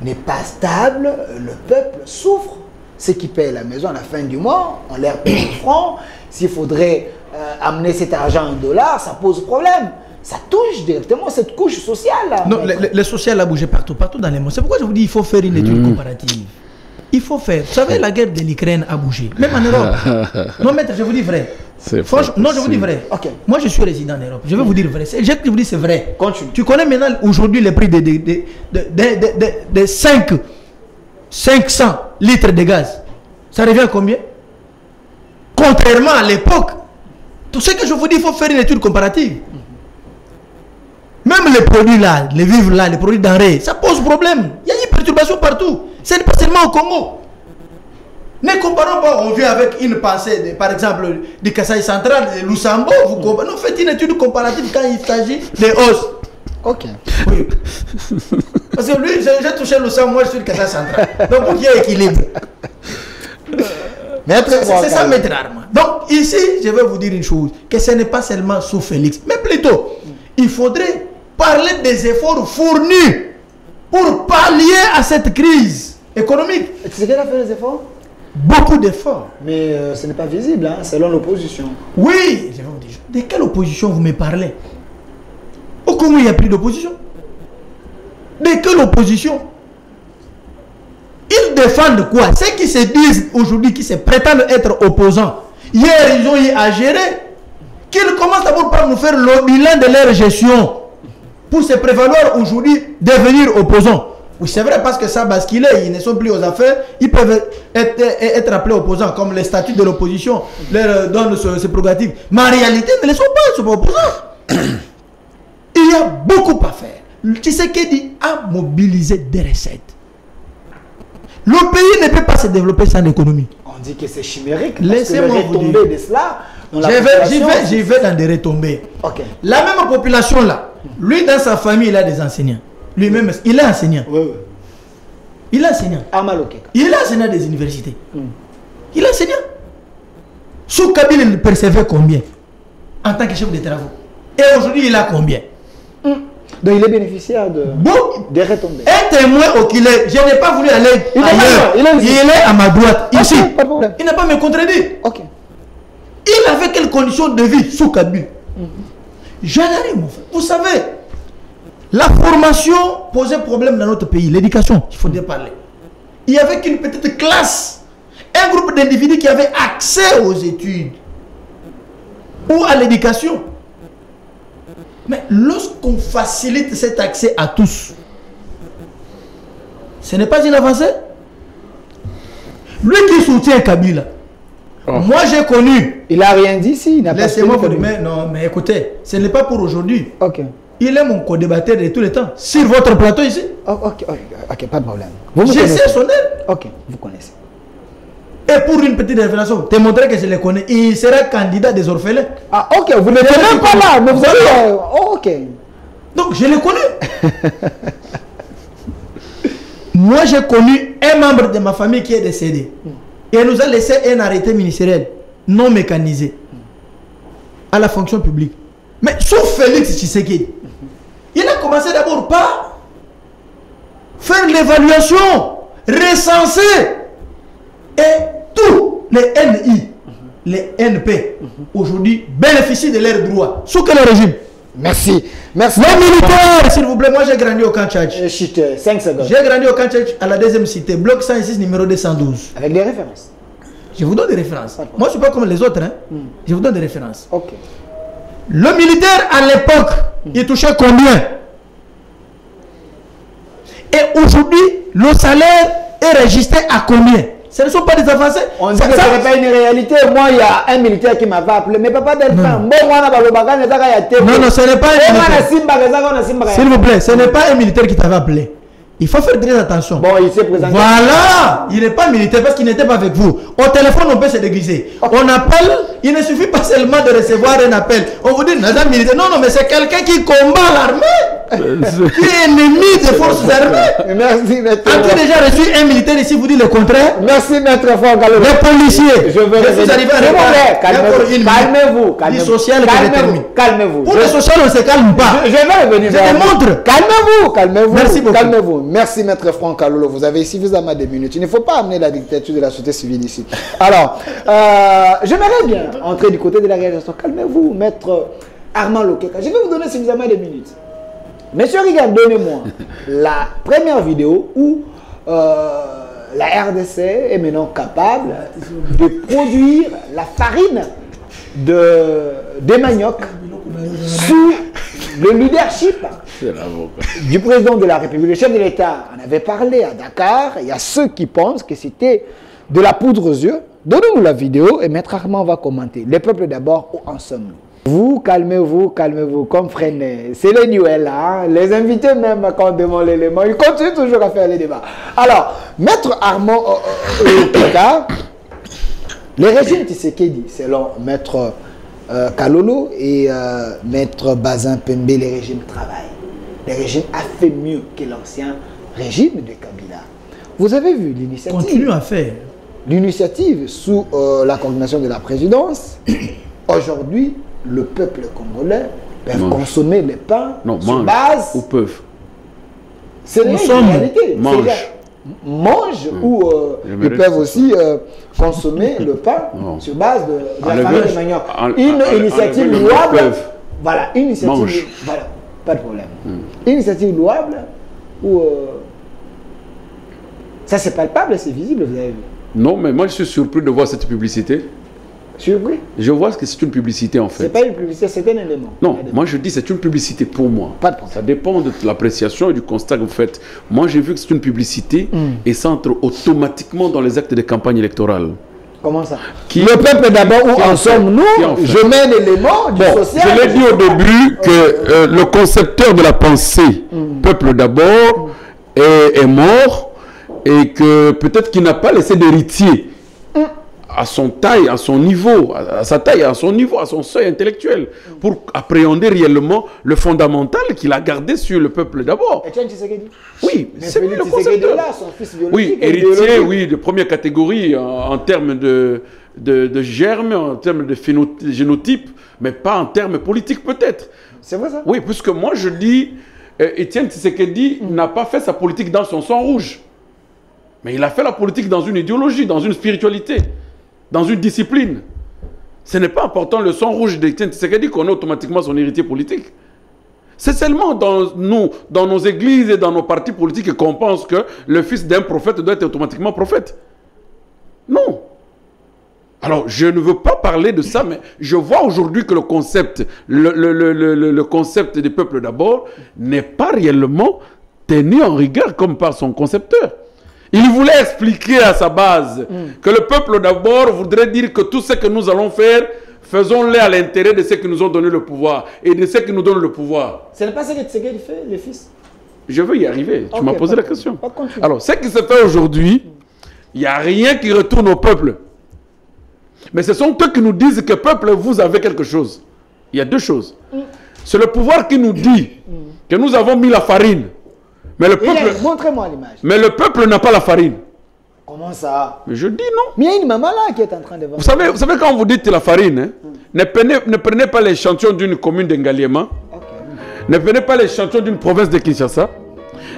n'est pas stable. Le peuple souffre. Ceux qui payent la maison à la fin du mois, on leur paye en francs. S'il faudrait amener cet argent en dollars, ça pose problème. Ça touche directement cette couche sociale. Là, non, le social a bougé partout dans les mondes. C'est pourquoi je vous dis qu'il faut faire une étude comparative. Il faut faire. Vous savez, la guerre de l'Ukraine a bougé. Même en Europe. Non, maître, je vous dis vrai. Non, je vous dis vrai. Okay. Moi, je suis résident en Europe. Je vais vous dire vrai. Je vous dis c'est vrai. Continue. Tu connais maintenant aujourd'hui le prix de 500 litres de gaz. Ça revient à combien? Contrairement à l'époque. Tout ce que je vous dis, il faut faire une étude comparative. Même les produits là, les vivres là, les produits denrées, ça pose problème. Il y a une perturbation partout. Ce n'est pas seulement au Congo. Ne comparons pas, on vient avec une pensée, par exemple, du Kasaï central, de Lusambo. Nous faites une étude comparative quand il s'agit des hausses. Ok. Oui. Parce que lui, j'ai touché Lusambo, moi je suis le Kasaï central. Donc pour qu'il y ait équilibre. C'est ça, Maître Armand. Donc ici, je vais vous dire une chose, que ce n'est pas seulement sous Félix, mais plutôt, il faudrait parler des efforts fournis pour pallier à cette crise économique. C'est qu'elle a fait les efforts? Beaucoup d'efforts. Mais ce n'est pas visible, hein, selon l'opposition. Oui, je vais vous dire. De quelle opposition vous me parlez? Au Congo, il n'y a plus d'opposition. De quelle opposition? Ils défendent quoi? Ceux qui se disent aujourd'hui, qui se prétendent être opposants, hier ils ont eu à gérer, qu'ils commencent d'abord par nous faire le bilan de leur gestion pour se prévaloir aujourd'hui devenir opposants. Oui, c'est vrai, parce que ça basculé, ils ne sont plus aux affaires, ils peuvent être appelés opposants, comme les statuts de l'opposition leur donnent ces prérogatives. Mais en réalité, ils ne les sont pas, ils ne sont pas opposants. Il y a beaucoup à faire. Tu sais qu'il dit à mobiliser des recettes. Le pays ne peut pas se développer sans l'économie. On dit que c'est chimérique. Laissez-moi vous dire. De cela, j'y vais dans des retombées. Okay. La même population là, lui dans sa famille, il a des enseignants. Lui-même, il est enseignant. Oui, oui. Il est enseignant. Il est enseignant des universités. Il est enseignant. Sous Kabila, il percevait combien en tant que chef de travaux? Et aujourd'hui, il a combien? Donc il est bénéficiaire des retombées. Un témoin oculaire, je n'ai pas voulu aller ailleurs. Il est à ma droite, ici. Pas de problème. Il n'a pas me contredit. Ok. Il avait quelles conditions de vie sous Kabila? J'en arrive, mon frère. Vous savez, la formation posait problème dans notre pays. L'éducation, il faut dire parler. Il y avait qu'une petite classe, un groupe d'individus qui avaient accès aux études ou à l'éducation. Mais lorsqu'on facilite cet accès à tous, ce n'est pas une avancée. Lui qui soutient Kabila, moi j'ai connu. Il n'a rien dit ici. Laissez-moi vous dire, non, mais écoutez, ce n'est pas pour aujourd'hui. Ok. Il est mon co-débatteur de tous les temps. Sur votre plateau ici. Ok, pas de problème. Je sais son aide. Ok, vous connaissez. Et pour une petite révélation, te montrer que je le connais, il sera candidat des orphelins. Ah, ok, vous ne l'êtes même pas là, mais vous avez... ok. Donc, je le connais. Moi, j'ai connu un membre de ma famille qui est décédé. Et il nous a laissé un arrêté ministériel non mécanisé à la fonction publique. Mais sauf Félix Tshisekedi, il a commencé d'abord par faire l'évaluation, recenser, et tous les NI, les NP, aujourd'hui bénéficient de leurs droits. Sous quel régime? Merci. Merci. Les militaires, s'il vous plaît, moi j'ai grandi au camp Tchadj. 5 secondes. J'ai grandi au camp Tchadj à la deuxième cité, bloc 106, numéro 212. Avec des références? Je vous donne des références. Moi je ne suis pas comme les autres. Hein. Je vous donne des références. Ok. Le militaire à l'époque, il touchait combien? Et aujourd'hui, le salaire est registré à combien? Ce ne sont pas des avancées. On dit que ce n'est pas une réalité. Moi, il y a un militaire qui m'avait appelé. Mais papa Delphin, non, ce n'est pas un militaire. S'il vous plaît, ce n'est pas un militaire qui t'avait appelé. Il faut faire très attention. Bon, il s'est présenté. Voilà, il n'est pas militaire parce qu'il n'était pas avec vous. Au téléphone, on peut se déguiser. Okay. On appelle, il ne suffit pas seulement de recevoir un appel. On vous dit, madame militaire. Non, non, mais c'est quelqu'un qui combat l'armée, qui est ennemi des forces armées. Merci, maître. As-tu déjà reçu un militaire ici vous dit le contraire? Merci, maître Franck. Les policiers. Je veux vous arriver à calmez-vous. Calmez-vous. Pour le social, on ne se calme pas. Je vais revenir. Je te montre. Calmez-vous. Merci beaucoup. Calmez-vous. Merci, maître Franck Kalolo. Vous avez suffisamment de minutes. Il ne faut pas amener la dictature de la société civile ici. Alors, j'aimerais bien entrer du côté de la réalisation. Calmez-vous, maître Armand Lokeka. Je vais vous donner suffisamment de minutes. Monsieur Rigan, donnez-moi la première vidéo où la RDC est maintenant capable de produire la farine de manioc sous le leadership du président de la République. Le chef de l'État en avait parlé à Dakar. Il y a ceux qui pensent que c'était de la poudre aux yeux. Donnez-nous la vidéo et maître Armand va commenter. Les peuples d'abord, où en sommes-nous? Vous, calmez-vous, comprenez. C'est les Nuels, hein? Les invités même quand on demande l'élément, ils continuent toujours à faire les débats. Alors, maître Armand Lokeka, Le régime Tshisekedi, selon Maître Kalolo et Maître Bazin Pembe, le régime travaille. Le régime a fait mieux que l'ancien régime de Kabila. Vous avez vu l'initiative. Continue à faire. L'initiative sous la coordination de la présidence. Aujourd'hui, le peuple congolais peut consommer le pain sur base. Ou peuvent. C'est la réalité. Mangent ou ils peuvent aussi consommer le pain sur base de la famille de manioc. Une initiative louable. Voilà, une initiative. Voilà, pas de problème. Une initiative louable ou ça c'est palpable, c'est visible, vous avez vu. Non, mais moi je suis surpris de voir cette publicité. Surpris? Je vois que c'est une publicité en fait. C'est pas une publicité, c'est un élément. Non, moi je dis c'est une publicité pour moi. Pas de problème. Ça dépend de l'appréciation et du constat que vous faites. Moi j'ai vu que c'est une publicité et ça entre automatiquement dans les actes de campagne électorale. Comment ça? Le peuple d'abord, où en sommes-nous? Je mets l'élément du social. Je l'ai dit au début que le concepteur de la pensée, peuple d'abord, est mort et que peut-être qu'il n'a pas laissé d'héritier à son taille, à son niveau, à sa taille, à son niveau, à son seuil intellectuel, pour appréhender réellement le fondamental qu'il a gardé sur le peuple d'abord. Etienne Tshisekedi? Oui, c'est lui le concepteur. Là, son fils biologique. Oui, héritier, oui, de première catégorie en termes de germe, en termes de génotype, mais pas en termes politiques peut-être. C'est vrai ça? Oui, puisque moi je dis, Etienne Tshisekedi n'a pas fait sa politique dans son sang rouge, mais il a fait la politique dans une idéologie, dans une spiritualité, dans une discipline. Ce n'est pas important le sang rouge d'Etienne Tshisekedi qu'on est automatiquement son héritier politique. C'est seulement dans nos églises et dans nos partis politiques qu'on pense que le fils d'un prophète doit être automatiquement prophète. Non. Alors, je ne veux pas parler de ça, mais je vois aujourd'hui que le concept, le concept des peuples d'abord n'est pas réellement tenu en rigueur comme par son concepteur. Il voulait expliquer à sa base que le peuple d'abord voudrait dire que tout ce que nous allons faire, faisons-le à l'intérêt de ceux qui nous ont donné le pouvoir et de ceux qui nous donnent le pouvoir. Ce n'est pas ce que Tshisekedi fait, le fils? Je veux y arriver. Tu m'as posé la question. Alors, ce qui se fait aujourd'hui, il n'y a rien qui retourne au peuple. Mais ce sont eux qui nous disent que peuple, vous avez quelque chose. Il y a deux choses. C'est le pouvoir qui nous dit que nous avons mis la farine. Mais le peuple, montrez-moi l'image. Mais le peuple n'a pas la farine. Comment ça? Mais je dis non. Mais il y a une maman là qui est en train de vendre. Vous savez quand vous dites la farine, hein, ne prenez pas l'échantillon d'une commune d'Engaliema. Ne prenez pas l'échantillon d'une province de Kinshasa.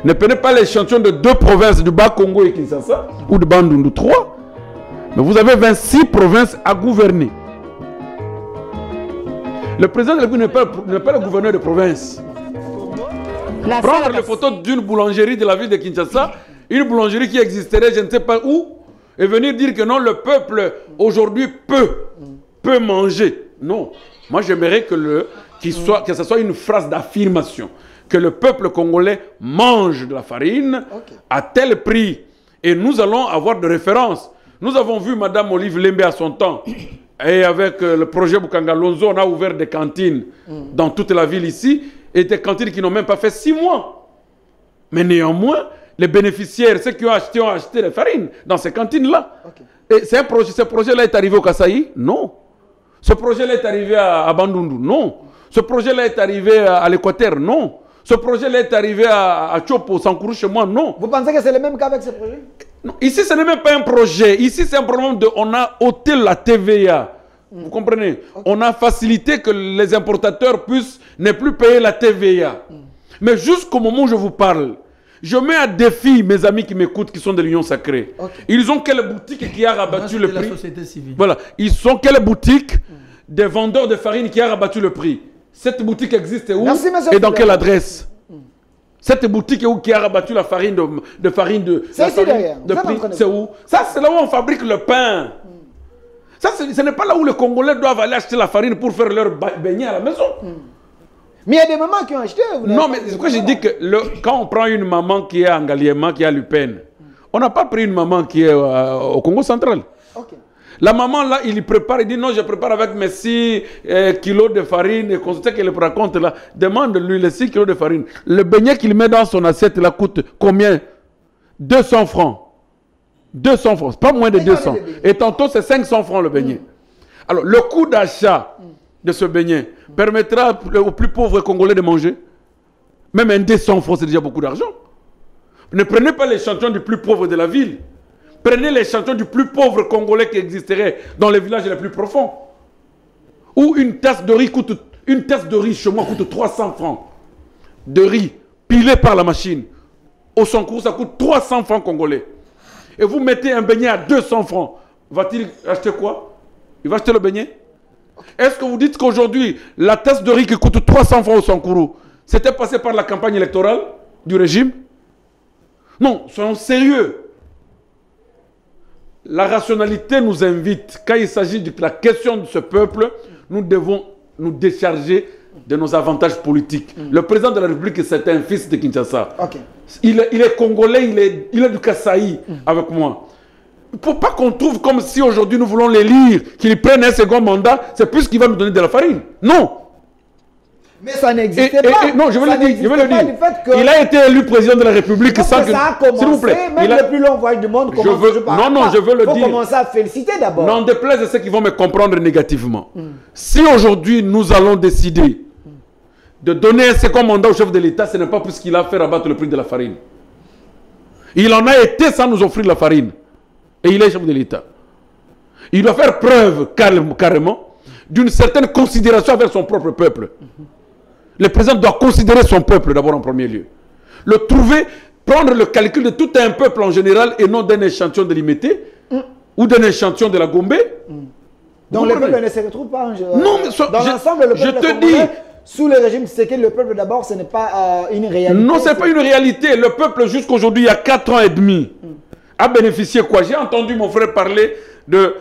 Ne prenez pas l'échantillon de 2 provinces du Bas-Congo et Kinshasa. Ou de Bandundu, 3. Mais vous avez 26 provinces à gouverner. Le président de la République n'est pas le gouverneur de province. Prendre les photos d'une boulangerie de la ville de Kinshasa, une boulangerie qui existerait je ne sais pas où, et venir dire que non, le peuple aujourd'hui peut manger. Non. Moi j'aimerais que ce soit une phrase d'affirmation. Que le peuple congolais mange de la farine à tel prix. Et nous allons avoir de références. Nous avons vu Mme Olive Lembe à son temps. Et avec le projet Bukanga Lonzo, on a ouvert des cantines dans toute la ville ici. Et des cantines qui n'ont même pas fait 6 mois. Mais néanmoins, les bénéficiaires, ceux qui ont acheté la farine dans ces cantines-là. Et ce projet-là est arrivé au Kasaï? Non. Ce projet-là est arrivé à Bandundu? Non. Ce projet-là est arrivé à l'Équateur? Non. Ce projet-là est arrivé à Tchopo, Sankourou, chez moi? Non. Vous pensez que c'est le même cas avec ce projet? Non. Ici, ce n'est même pas un projet. Ici, c'est un problème de... On a ôté la TVA. Vous comprenez? On a facilité que les importateurs puissent ne plus payer la TVA. Mais jusqu'au moment où je vous parle, je mets à défi mes amis qui m'écoutent, qui sont de l'Union Sacrée. Ils ont quelle boutique qui a rabattu le prix? Voilà. Ils sont quelle boutique des vendeurs de farine qui a rabattu le prix? Cette boutique existe où? Et dans quelle adresse? Cette boutique où qui a rabattu la farine de farine de prix? C'est où? Ça, c'est là où on fabrique le pain. Ça, ce n'est pas là où les Congolais doivent aller acheter la farine pour faire leur beignet à la maison. Mais il y a des mamans qui ont acheté. Non, mais c'est quoi je dis que quand on prend une maman qui est à Ngaliema, qui est à Lupin, on n'a pas pris une maman qui est au Congo central. La maman là, il prépare, il dit non, je prépare avec mes 6 kilos de farine. Et consultez qu'elle raconte là, demande-lui les 6 kilos de farine. Le beignet qu'il met dans son assiette là coûte combien? 200 francs. 200 francs, pas moins de 200. Et tantôt, c'est 500 francs le beignet. Alors, le coût d'achat de ce beignet permettra aux plus pauvres Congolais de manger. Même un 200 francs, c'est déjà beaucoup d'argent. Ne prenez pas l'échantillon du plus pauvre de la ville. Prenez l'échantillon du plus pauvre Congolais qui existerait dans les villages les plus profonds. Où une tasse de riz coûte, une tasse de riz chez moi coûte 300 francs. De riz pilé par la machine. Au Sankourou, ça coûte 300 francs congolais. Et vous mettez un beignet à 200 francs. Va-t-il acheter quoi? Il va acheter le beignet? Est-ce que vous dites qu'aujourd'hui, la tasse de riz qui coûte 300 francs au Sankourou, c'était passé par la campagne électorale du régime? Non, soyons sérieux. La rationalité nous invite, quand il s'agit de la question de ce peuple, nous devons nous décharger de nos avantages politiques. Le président de la République, c'est un fils de Kinshasa. Okay. Il est congolais, il est du Kasaï avec moi. Il ne faut pas qu'on trouve comme si aujourd'hui nous voulons l'élire, qu'il prenne un second mandat, c'est plus qu'il va nous donner de la farine. Non. Mais ça n'existait pas. Non, je vais le dire. Il a été élu président de la République sans que... Ça a commencé, s'il vous plaît, même le plus long voyage du monde commence je veux le dire. Il faut commencer à féliciter d'abord. N'en déplaise à ceux qui vont me comprendre négativement. Si aujourd'hui nous allons décider de donner un second mandat au chef de l'État, ce n'est pas parce qu'il a fait rabattre le prix de la farine. Il en a été sans nous offrir la farine. Et il est chef de l'État. Il doit faire preuve carrément d'une certaine considération envers son propre peuple. Le président doit considérer son peuple d'abord en premier lieu. Le trouver, prendre le calcul de tout un peuple en général et non d'un échantillon de l'Imité ou d'un échantillon de la Gombe. Donc le peuple ne se retrouve pas en général. Non, mais dans l'ensemble, le peuple je te dis, sous le régime, c'est que le peuple d'abord, ce n'est pas une réalité. Non, ce n'est pas une réalité. Le peuple, jusqu'aujourd'hui, il y a 4 ans et demi, a bénéficié quoi? J'ai entendu mon frère parler de...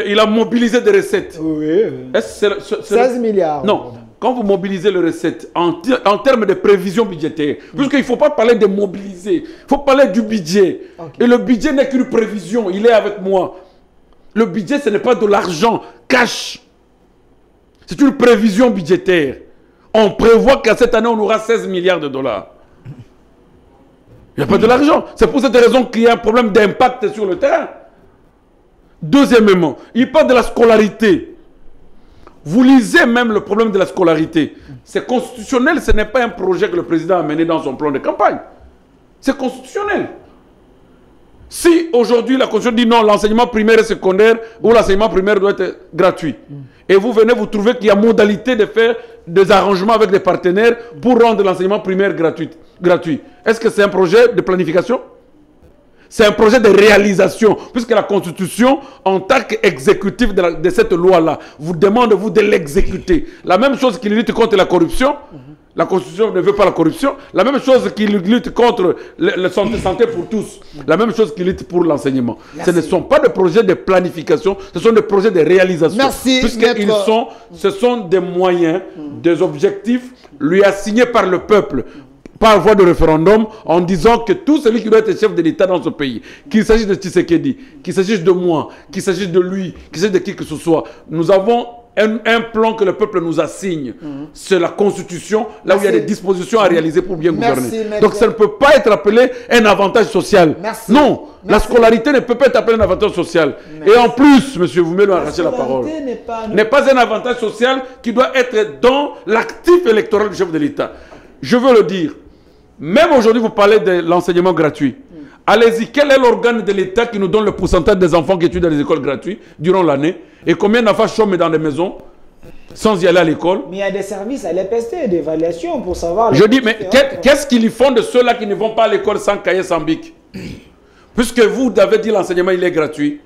il a mobilisé des recettes. Oui. 16 milliards. Non. Quand vous mobilisez les recettes en termes de prévision budgétaire, puisqu'il ne faut pas parler de mobiliser, il faut parler du budget. Okay. Et le budget n'est qu'une prévision, il est avec moi. Le budget, ce n'est pas de l'argent cash. C'est une prévision budgétaire. On prévoit qu'à cette année, on aura 16 milliards de dollars. Il n'y a pas de l'argent. C'est pour cette raison qu'il y a un problème d'impact sur le terrain. Deuxièmement, il parle de la scolarité. Vous lisez même le problème de la scolarité. C'est constitutionnel, ce n'est pas un projet que le président a mené dans son plan de campagne. C'est constitutionnel. Si aujourd'hui la Constitution dit non, l'enseignement primaire et secondaire ou l'enseignement primaire doit être gratuit, et vous venez vous trouver qu'il y a modalité de faire des arrangements avec des partenaires pour rendre l'enseignement primaire gratuit. Est-ce que c'est un projet de planification? C'est un projet de réalisation, puisque la Constitution, en tant qu'exécutif de cette loi-là, vous demande, vous, de l'exécuter. La même chose qui lutte contre la corruption, la Constitution ne veut pas la corruption, la même chose qui lutte contre la santé pour tous, la même chose qui lutte pour l'enseignement. Ce ne sont pas des projets de planification, ce sont des projets de réalisation. Merci. Ce sont des moyens, des objectifs lui assignés par le peuple, par voie de référendum, en disant que tout celui qui doit être chef de l'État dans ce pays, qu'il s'agisse de Tshisekedi, qu'il s'agisse de moi, qu'il s'agisse de lui, qu'il s'agisse de qui que ce soit, nous avons un plan que le peuple nous assigne. C'est la Constitution, là où il y a des dispositions à réaliser pour bien gouverner. Donc ça ne peut pas être appelé un avantage social. Non, la scolarité ne peut pas être appelée un avantage social. Et en plus, monsieur, vous m'avez arraché la parole, n'est pas un avantage social qui doit être dans l'actif électoral du chef de l'État. Je veux le dire. Même aujourd'hui, vous parlez de l'enseignement gratuit. Allez-y, quel est l'organe de l'État qui nous donne le pourcentage des enfants qui étudient dans les écoles gratuites durant l'année? Et combien d'enfants chôment dans les maisons sans y aller à l'école? Mais il y a des services à l'EPST d'évaluation pour savoir... Je dis, mais qu'est-ce qu'ils y font de ceux-là qui ne vont pas à l'école sans cahier, sans bic? Puisque vous avez dit l'enseignement, il est gratuit.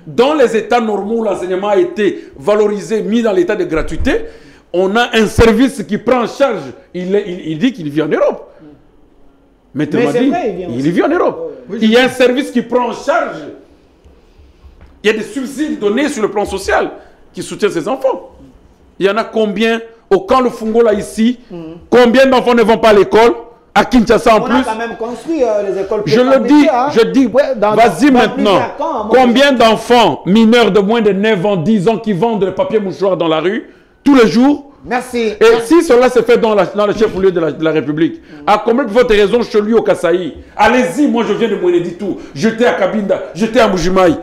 Dans les états normaux où l'enseignement a été valorisé, mis dans l'état de gratuité, on a un service qui prend en charge. Il dit qu'il vit en Europe. Mais il vit en Europe. Oui, il y a un service qui prend en charge. Il y a des subsides donnés sur le plan social qui soutiennent ces enfants. Il y en a combien au camp Le Fungola ici? Combien d'enfants ne vont pas à l'école? À Kinshasa en plus. On a quand même construit les écoles. Je le dis, je dis, vas-y maintenant. Combien d'enfants mineurs de moins de 9 ans, 10 ans qui vendent le papier mouchoir dans la rue tous les jours Merci. Et si cela se fait dans le chef-lieu de la République, à combien de votre raison chez lui au Kasaï? Allez-y, moi je viens de Mouénéditou, j'étais à Kabinda, j'étais à Moujimaï.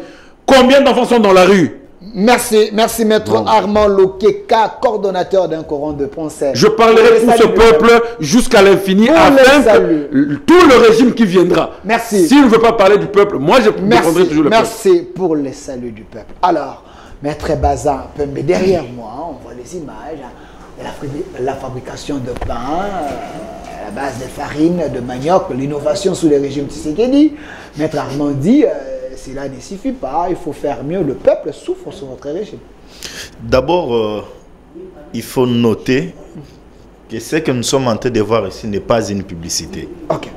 Combien d'enfants sont dans la rue? Merci, merci Maître Armand Lokeka, coordonnateur d'un coran de pensée. Je parlerai pour ce peuple jusqu'à l'infini afin que tout le régime qui viendra. Merci. S'il ne veut pas parler du peuple, moi je défendrai toujours le peuple. Merci pour le salut du peuple. Alors, Maître Bazin, derrière moi, on voit les images de la fabrication de pain, à la base de farine, de manioc, l'innovation sous le régime Tshisekedi. Maître Armand dit... cela ne suffit pas, il faut faire mieux. Le peuple souffre sur votre régime. D'abord, il faut noter que ce que nous sommes en train de voir ici n'est pas une publicité. Ok.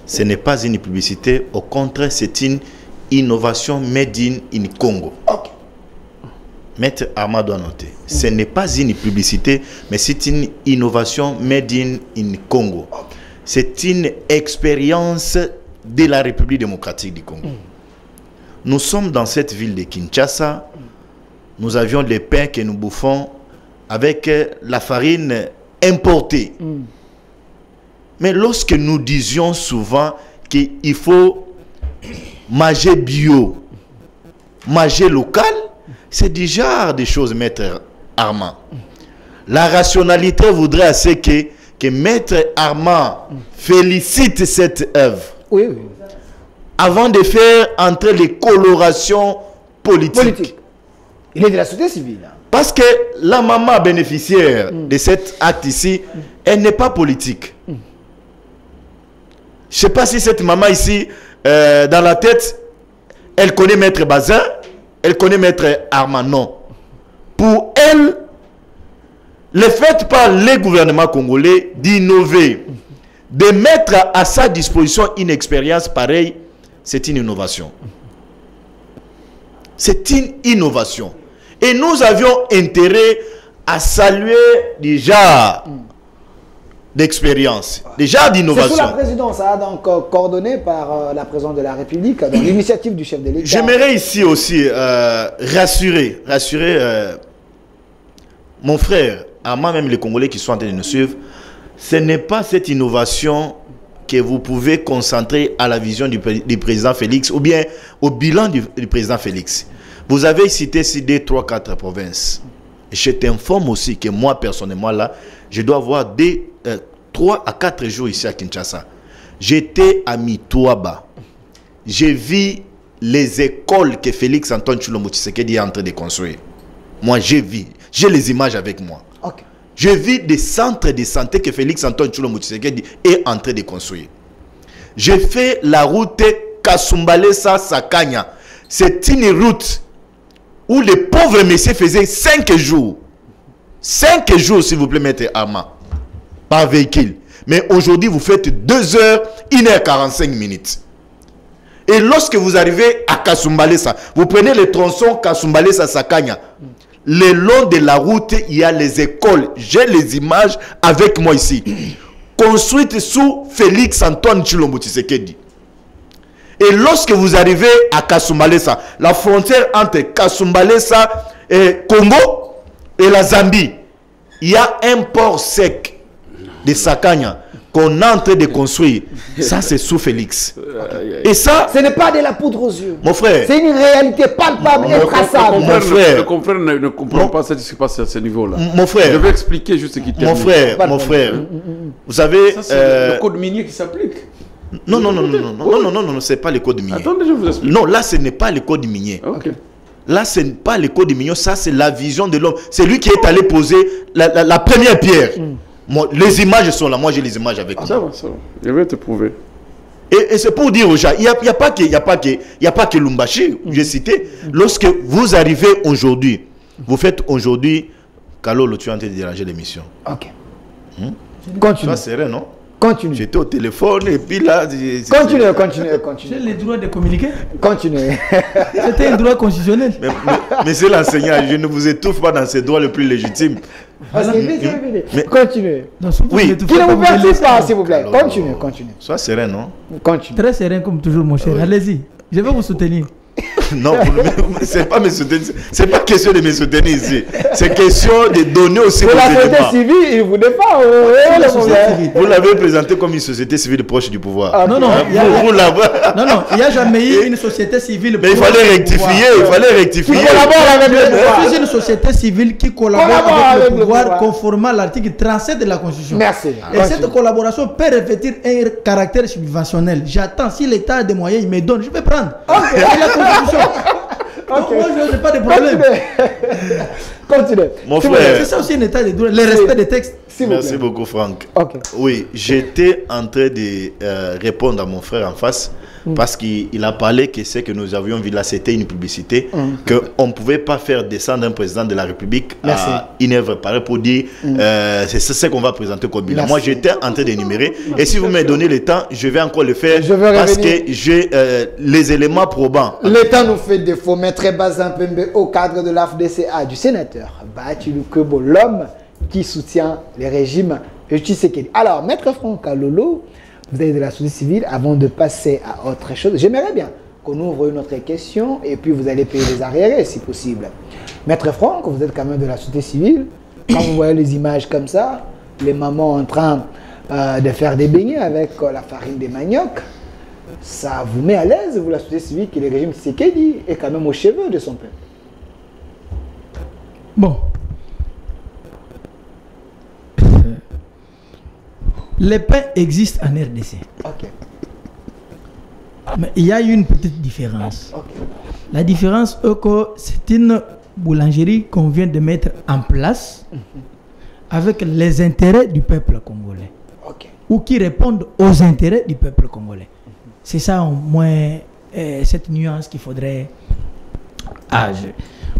Ce n'est pas une publicité, au contraire, c'est une innovation made in Congo. Ok. Maître Armand doit noter. Ce n'est pas une publicité, mais c'est une innovation made in Congo. Okay. C'est une expérience de la République démocratique du Congo. Nous sommes dans cette ville de Kinshasa. Nous avions les pains que nous bouffons avec la farine importée. Mais lorsque nous disions souvent qu'il faut manger bio, manger local, c'est déjà des choses, Maître Armand. La rationalité voudrait assez que Maître Armand félicite cette œuvre. Oui, oui. Avant de faire entrer les colorations politiques. Il est de la société civile. Parce que la maman bénéficiaire de cet acte ici, elle n'est pas politique. Je ne sais pas si cette maman ici, dans la tête, elle connaît Maître Bazin, elle connaît Maître Armand. Non. Pour elle, le fait par les gouvernements congolais d'innover, de mettre à sa disposition une expérience pareille, c'est une innovation. C'est une innovation. Et nous avions intérêt à saluer déjà d'expérience, déjà d'innovation. C'est sous la présidence, donc coordonné par la présidente de la République, dans l'initiative du chef de l'État. J'aimerais ici aussi rassurer mon frère, à moi-même les Congolais qui sont en train de nous suivre, ce n'est pas cette innovation que vous pouvez concentrer à la vision du président Félix ou bien au bilan du président Félix. Vous avez cité ici 2, 3, 4 provinces. Je t'informe aussi que moi, personnellement, là, je dois avoir 3 à 4 jours ici à Kinshasa. J'étais à Mitouaba. J'ai vu les écoles que Félix Antoine Tshilombo Tshisekedi est en train de construire. Moi, j'ai vu. J'ai les images avec moi. Okay. J'ai vu des centres de santé que Félix Antoine Tshilombo Tshisekedi est en train de construire. J'ai fait la route Kasumbalesa-Sakanya. C'est une route où les pauvres messieurs faisaient 5 jours. 5 jours, s'il vous plaît, Maître Armand, par véhicule. Mais aujourd'hui, vous faites 2 heures, 1h45 minutes. Et lorsque vous arrivez à Kasumbalesa, vous prenez le tronçon Kasumbalesa-Sakanya. Le long de la route, il y a les écoles. J'ai les images avec moi ici. Construites sous Félix Antoine Tshilombo Tshisekedi. Et lorsque vous arrivez à Kasumbalesa, la frontière entre Kasumbalesa et Congo et la Zambie, il y a un port sec de Sakanya qu'on est en train de construire. Ça, c'est sous Félix. Et ça... Ce n'est pas de la poudre aux yeux. Mon frère... C'est une réalité palpable et traçable. Mon frère... Le confrère ne comprend pas ce qui se passe à ce niveau-là. Mon frère... Je vais expliquer juste ce qui termine. Mon frère... Vous savez... Ça, c'est le code minier qui s'applique. Non, c'est pas le code minier. Attendez, je vous explique. Non, là, ce n'est pas le code minier. Ok. Là, ce n'est pas le code minier. Ça, c'est la vision de l'homme. C'est lui qui est allé poser la première pierre. Moi, les images sont là. Moi, j'ai les images avec moi. Ça va. Je vais te prouver. Et c'est pour dire aux gens, il n'y a pas que Lumbashi, j'ai cité. Lorsque vous arrivez aujourd'hui, vous faites aujourd'hui, Kalolo, tu es en train de déranger l'émission. Ok. Continue. Ça serait, non? Continue. J'étais au téléphone et puis là... Continue. J'ai le droit de communiquer. Continue. C'était un droit constitutionnel. Mais c'est l'enseignant, je ne vous étouffe pas dans ces droits le plus légitimes. Continuez. Oui. Qui ne vous perturbe pas, s'il vous plaît. Continue. Sois serein, non? Continue. Très serein comme toujours, mon cher. Allez-y. Je vais vous soutenir. Non, c'est pas me soutenir. C'est pas question de me soutenir ici. C'est question de donner aussi pour la société civile, il vous défend. Vous l'avez présenté comme une société civile proche du pouvoir. Ah, non, il n'y a jamais eu une société civile. Mais il fallait rectifier. Il fallait rectifier. Qui collabore avec le pouvoir. C'est une société civile qui collabore avec le pouvoir conformément à l'article 37 de la Constitution. Merci. Et cette collaboration peut revêtir un caractère subventionnel. J'attends, si l'État a des moyens, il me donne, je vais prendre. C'est la Constitution. Donc, moi, je n'ai pas de problème. Continuez. Mon frère. C'est ça aussi un état de droit, le respect des textes. Merci beaucoup, Franck. Oui, j'étais en train de répondre à mon frère en face. Parce qu'il a parlé que ce que nous avions vu là, c'était une publicité, qu'on ne pouvait pas faire descendre un président de la République à une œuvre pareille pour dire c'est ce qu'on va présenter comme bilan. Moi, j'étais en train d'énumérer. Et si vous me donnez le temps, je vais encore le faire parce que j'ai les éléments probants. Le temps nous fait défaut. Maître Bazin Pembe, au cadre de l'AFDCA du sénateur Bachi Lukwebo, l'homme qui soutient les régimes Tshisekedi. Alors, Maître Franck Kalolo, vous avez de la société civile. Avant de passer à autre chose, j'aimerais bien qu'on ouvre une autre question et puis vous allez payer les arriérés si possible. Maître Franck, vous êtes quand même de la société civile. Quand vous voyez les images comme ça, les mamans en train de faire des beignets avec la farine des maniocs, ça vous met à l'aise, vous, la société civile, que le régime Tshisekedi est quand même aux cheveux de son peuple? Bon. Les pains existent en RDC. Mais il y a une petite différence. La différence est que c'est une boulangerie qu'on vient de mettre en place avec les intérêts du peuple congolais. Ou qui répondent aux intérêts du peuple congolais. C'est ça au moins cette nuance qu'il faudrait agir.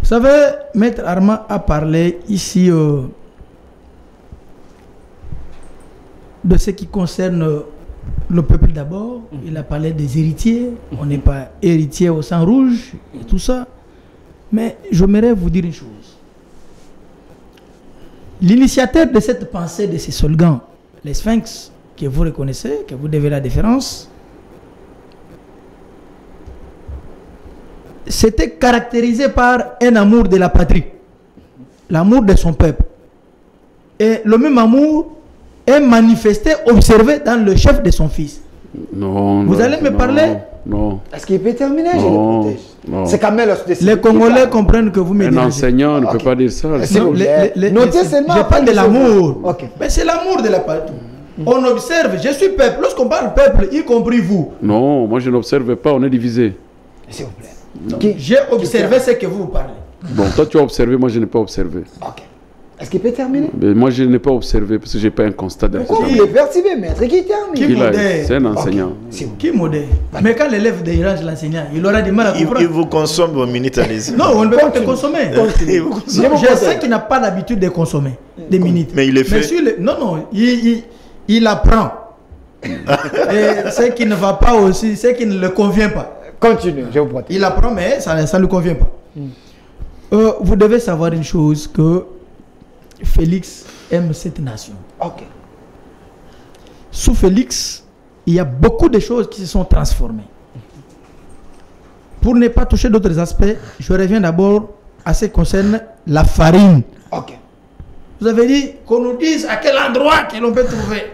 Vous savez, Maître Armand a parlé ici de ce qui concerne le peuple d'abord. Il a parlé des héritiers. On n'est pas héritier au sang rouge et tout ça. Mais j'aimerais vous dire une chose. L'initiateur de cette pensée, de ces slogans, les Sphinx, que vous reconnaissez, que vous devez la différence, c'était caractérisé par un amour de la patrie, l'amour de son peuple. Et le même amour est manifesté, observé dans le chef de son fils. Non. Vous allez me parler? Non. Est-ce qu'il peut terminer? Je le protège. C'est quand même les Congolais comprennent que vous me dérangez. Un enseignant ne peut pas dire ça. Je parle de l'amour. Mais c'est l'amour de la patrie. On observe, je suis peuple. Lorsqu'on parle peuple, y compris vous. Non, moi je n'observe pas, on est divisé. S'il vous plaît. J'ai observé ce que vous parlez. Bon, toi tu as observé, moi je n'ai pas observé. Est-ce qu'il peut terminer? Mais moi je n'ai pas observé parce que je n'ai pas un constat d'incident. Pourquoi vous le percevez, maître? Qui termine? C'est un enseignant. Qui modère? Mais quand l'élève dérange l'enseignant, il aura du mal à comprendre. Il vous consomme vos minutes à l'essai. Non, on ne peut pas te consommer. Je sais qu'il n'a pas l'habitude de consommer des minutes. Mais il est fait. Non, il apprend. Et ce qui ne va pas aussi, ce qui ne le convient pas. Continue, je vous protège. Il apprend, mais ça ne lui convient pas. Vous devez savoir une chose, que Félix aime cette nation. Sous Félix, il y a beaucoup de choses qui se sont transformées. Pour ne pas toucher d'autres aspects, je reviens d'abord à ce qui concerne la farine. Vous avez dit qu'on nous dise à quel endroit que l'on peut trouver.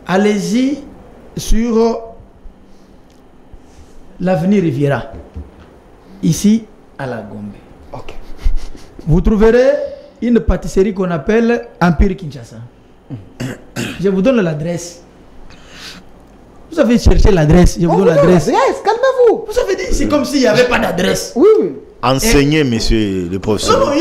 Allez-y sur l'avenue Riviera, ici à la Gombe. Vous trouverez une pâtisserie qu'on appelle Empire Kinshasa. Je vous donne l'adresse. Vous avez cherché l'adresse. Je vous donne l'adresse. Calmez-vous. Vous avez dit, c'est comme s'il n'y avait pas d'adresse. Oui. Enseignez, monsieur le professeur. Non,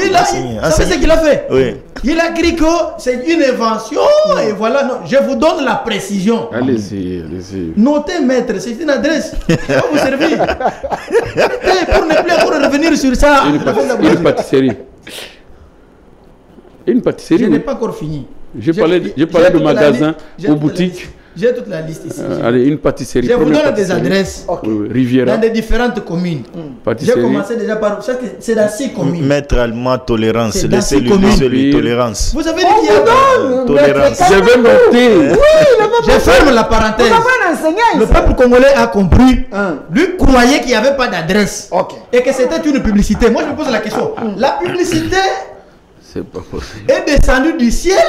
ça c'est ce qu'il a fait. Oui. Il a écrit que c'est une invention et voilà. Non, je vous donne la précision. Allez-y. Notez, maître, c'est une adresse. Ça vous servir. Pour ne plus encore revenir sur ça. Une pâtisserie. Je n'ai pas encore fini. J'ai parlé de magasin, aux boutiques. J'ai toute la liste ici. Allez, une pâtisserie. Je vous donne des adresses. Okay. Oui, Riviera. Dans des différentes communes. J'ai commencé déjà par... C'est dans 6 communes. Maître allemand, tolérance. Laissez-lui tolérance. Vous avez dit qu'il y a... Tolérance. Je vais noter. Je ferme la parenthèse. Le peuple congolais a compris. Lui croyait qu'il n'y avait pas d'adresse. Et que c'était une publicité. Moi, je me pose la question. La publicité pas possible. Est descendue du ciel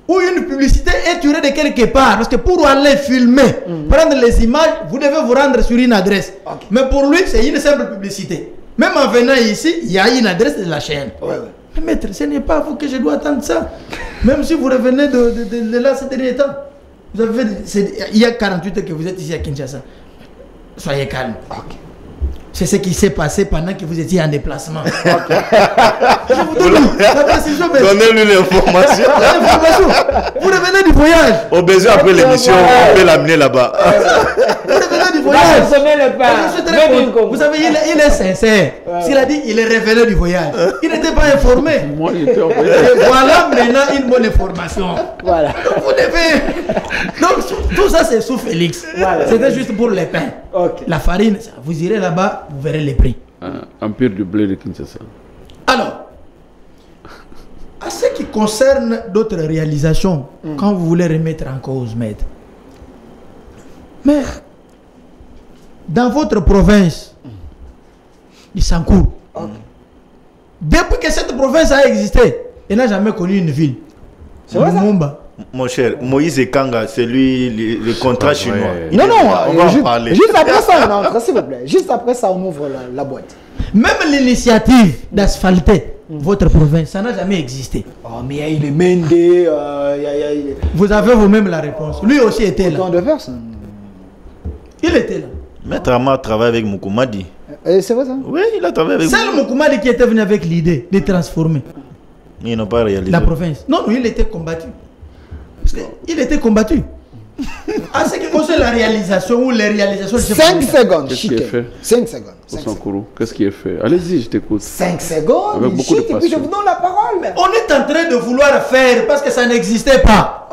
ou une publicité est tirée de quelque part. Parce que pour aller filmer, prendre les images, vous devez vous rendre sur une adresse. Mais pour lui, c'est une simple publicité. Même en venant ici, il y a une adresse de la chaîne. Mais maître, ce n'est pas vous que je dois attendre ça. Même si vous revenez de là ces derniers temps. Vous avez il y a 48 heures que vous êtes ici à Kinshasa. Soyez calme. C'est ce qui s'est passé pendant que vous étiez en déplacement. Je vous donne la précision. Donnez-lui l'information. Vous revenez du voyage. Au besoin, après l'émission, on peut l'amener là-bas. Vous revenez du voyage. Vous savez, il est sincère. S'il a dit il est revenu du voyage, il n'était pas informé. Moi, il était en voyage. Et voilà maintenant une bonne information. Voilà. Vous devez. Donc, tout ça, c'est sous Félix. C'était juste pour les pains. La farine, vous irez là-bas. Vous verrez les prix. Empire du blé de Kinshasa. Alors, à ce qui concerne d'autres réalisations, quand vous voulez remettre en cause, maître, mais dans votre province, il s'encourt. Depuis que cette province a existé, elle n'a jamais connu une ville. C'est vrai ça? Mon cher, Moïse Kanga, c'est lui le contrat chinois. Non, on va en parler. Juste après ça, on entre, s'il vous plaît. Juste après ça, on ouvre la boîte. Même l'initiative d'asphalter votre province, ça n'a jamais existé. Oh, mais il est Mendé. Vous avez vous-même la réponse. Lui aussi était là. Il était là. Maître Amar travaille avec Moukoumadi. C'est vrai ça? Oui, il a travaillé avec C'est le Moukoumadi qui était venu avec l'idée de transformer. Ils n'ont pas réalisé. La province. Non, il était combattu. Il était combattu. À ce qui concerne la réalisation ou les réalisations... 5 secondes. Qu'est-ce qui est fait? 5 secondes. Qu'est-ce qui est fait? Allez-y, je t'écoute. 5 secondes. Avec beaucoup de et puis je vous donne la parole. On est en train de vouloir faire parce que ça n'existait pas.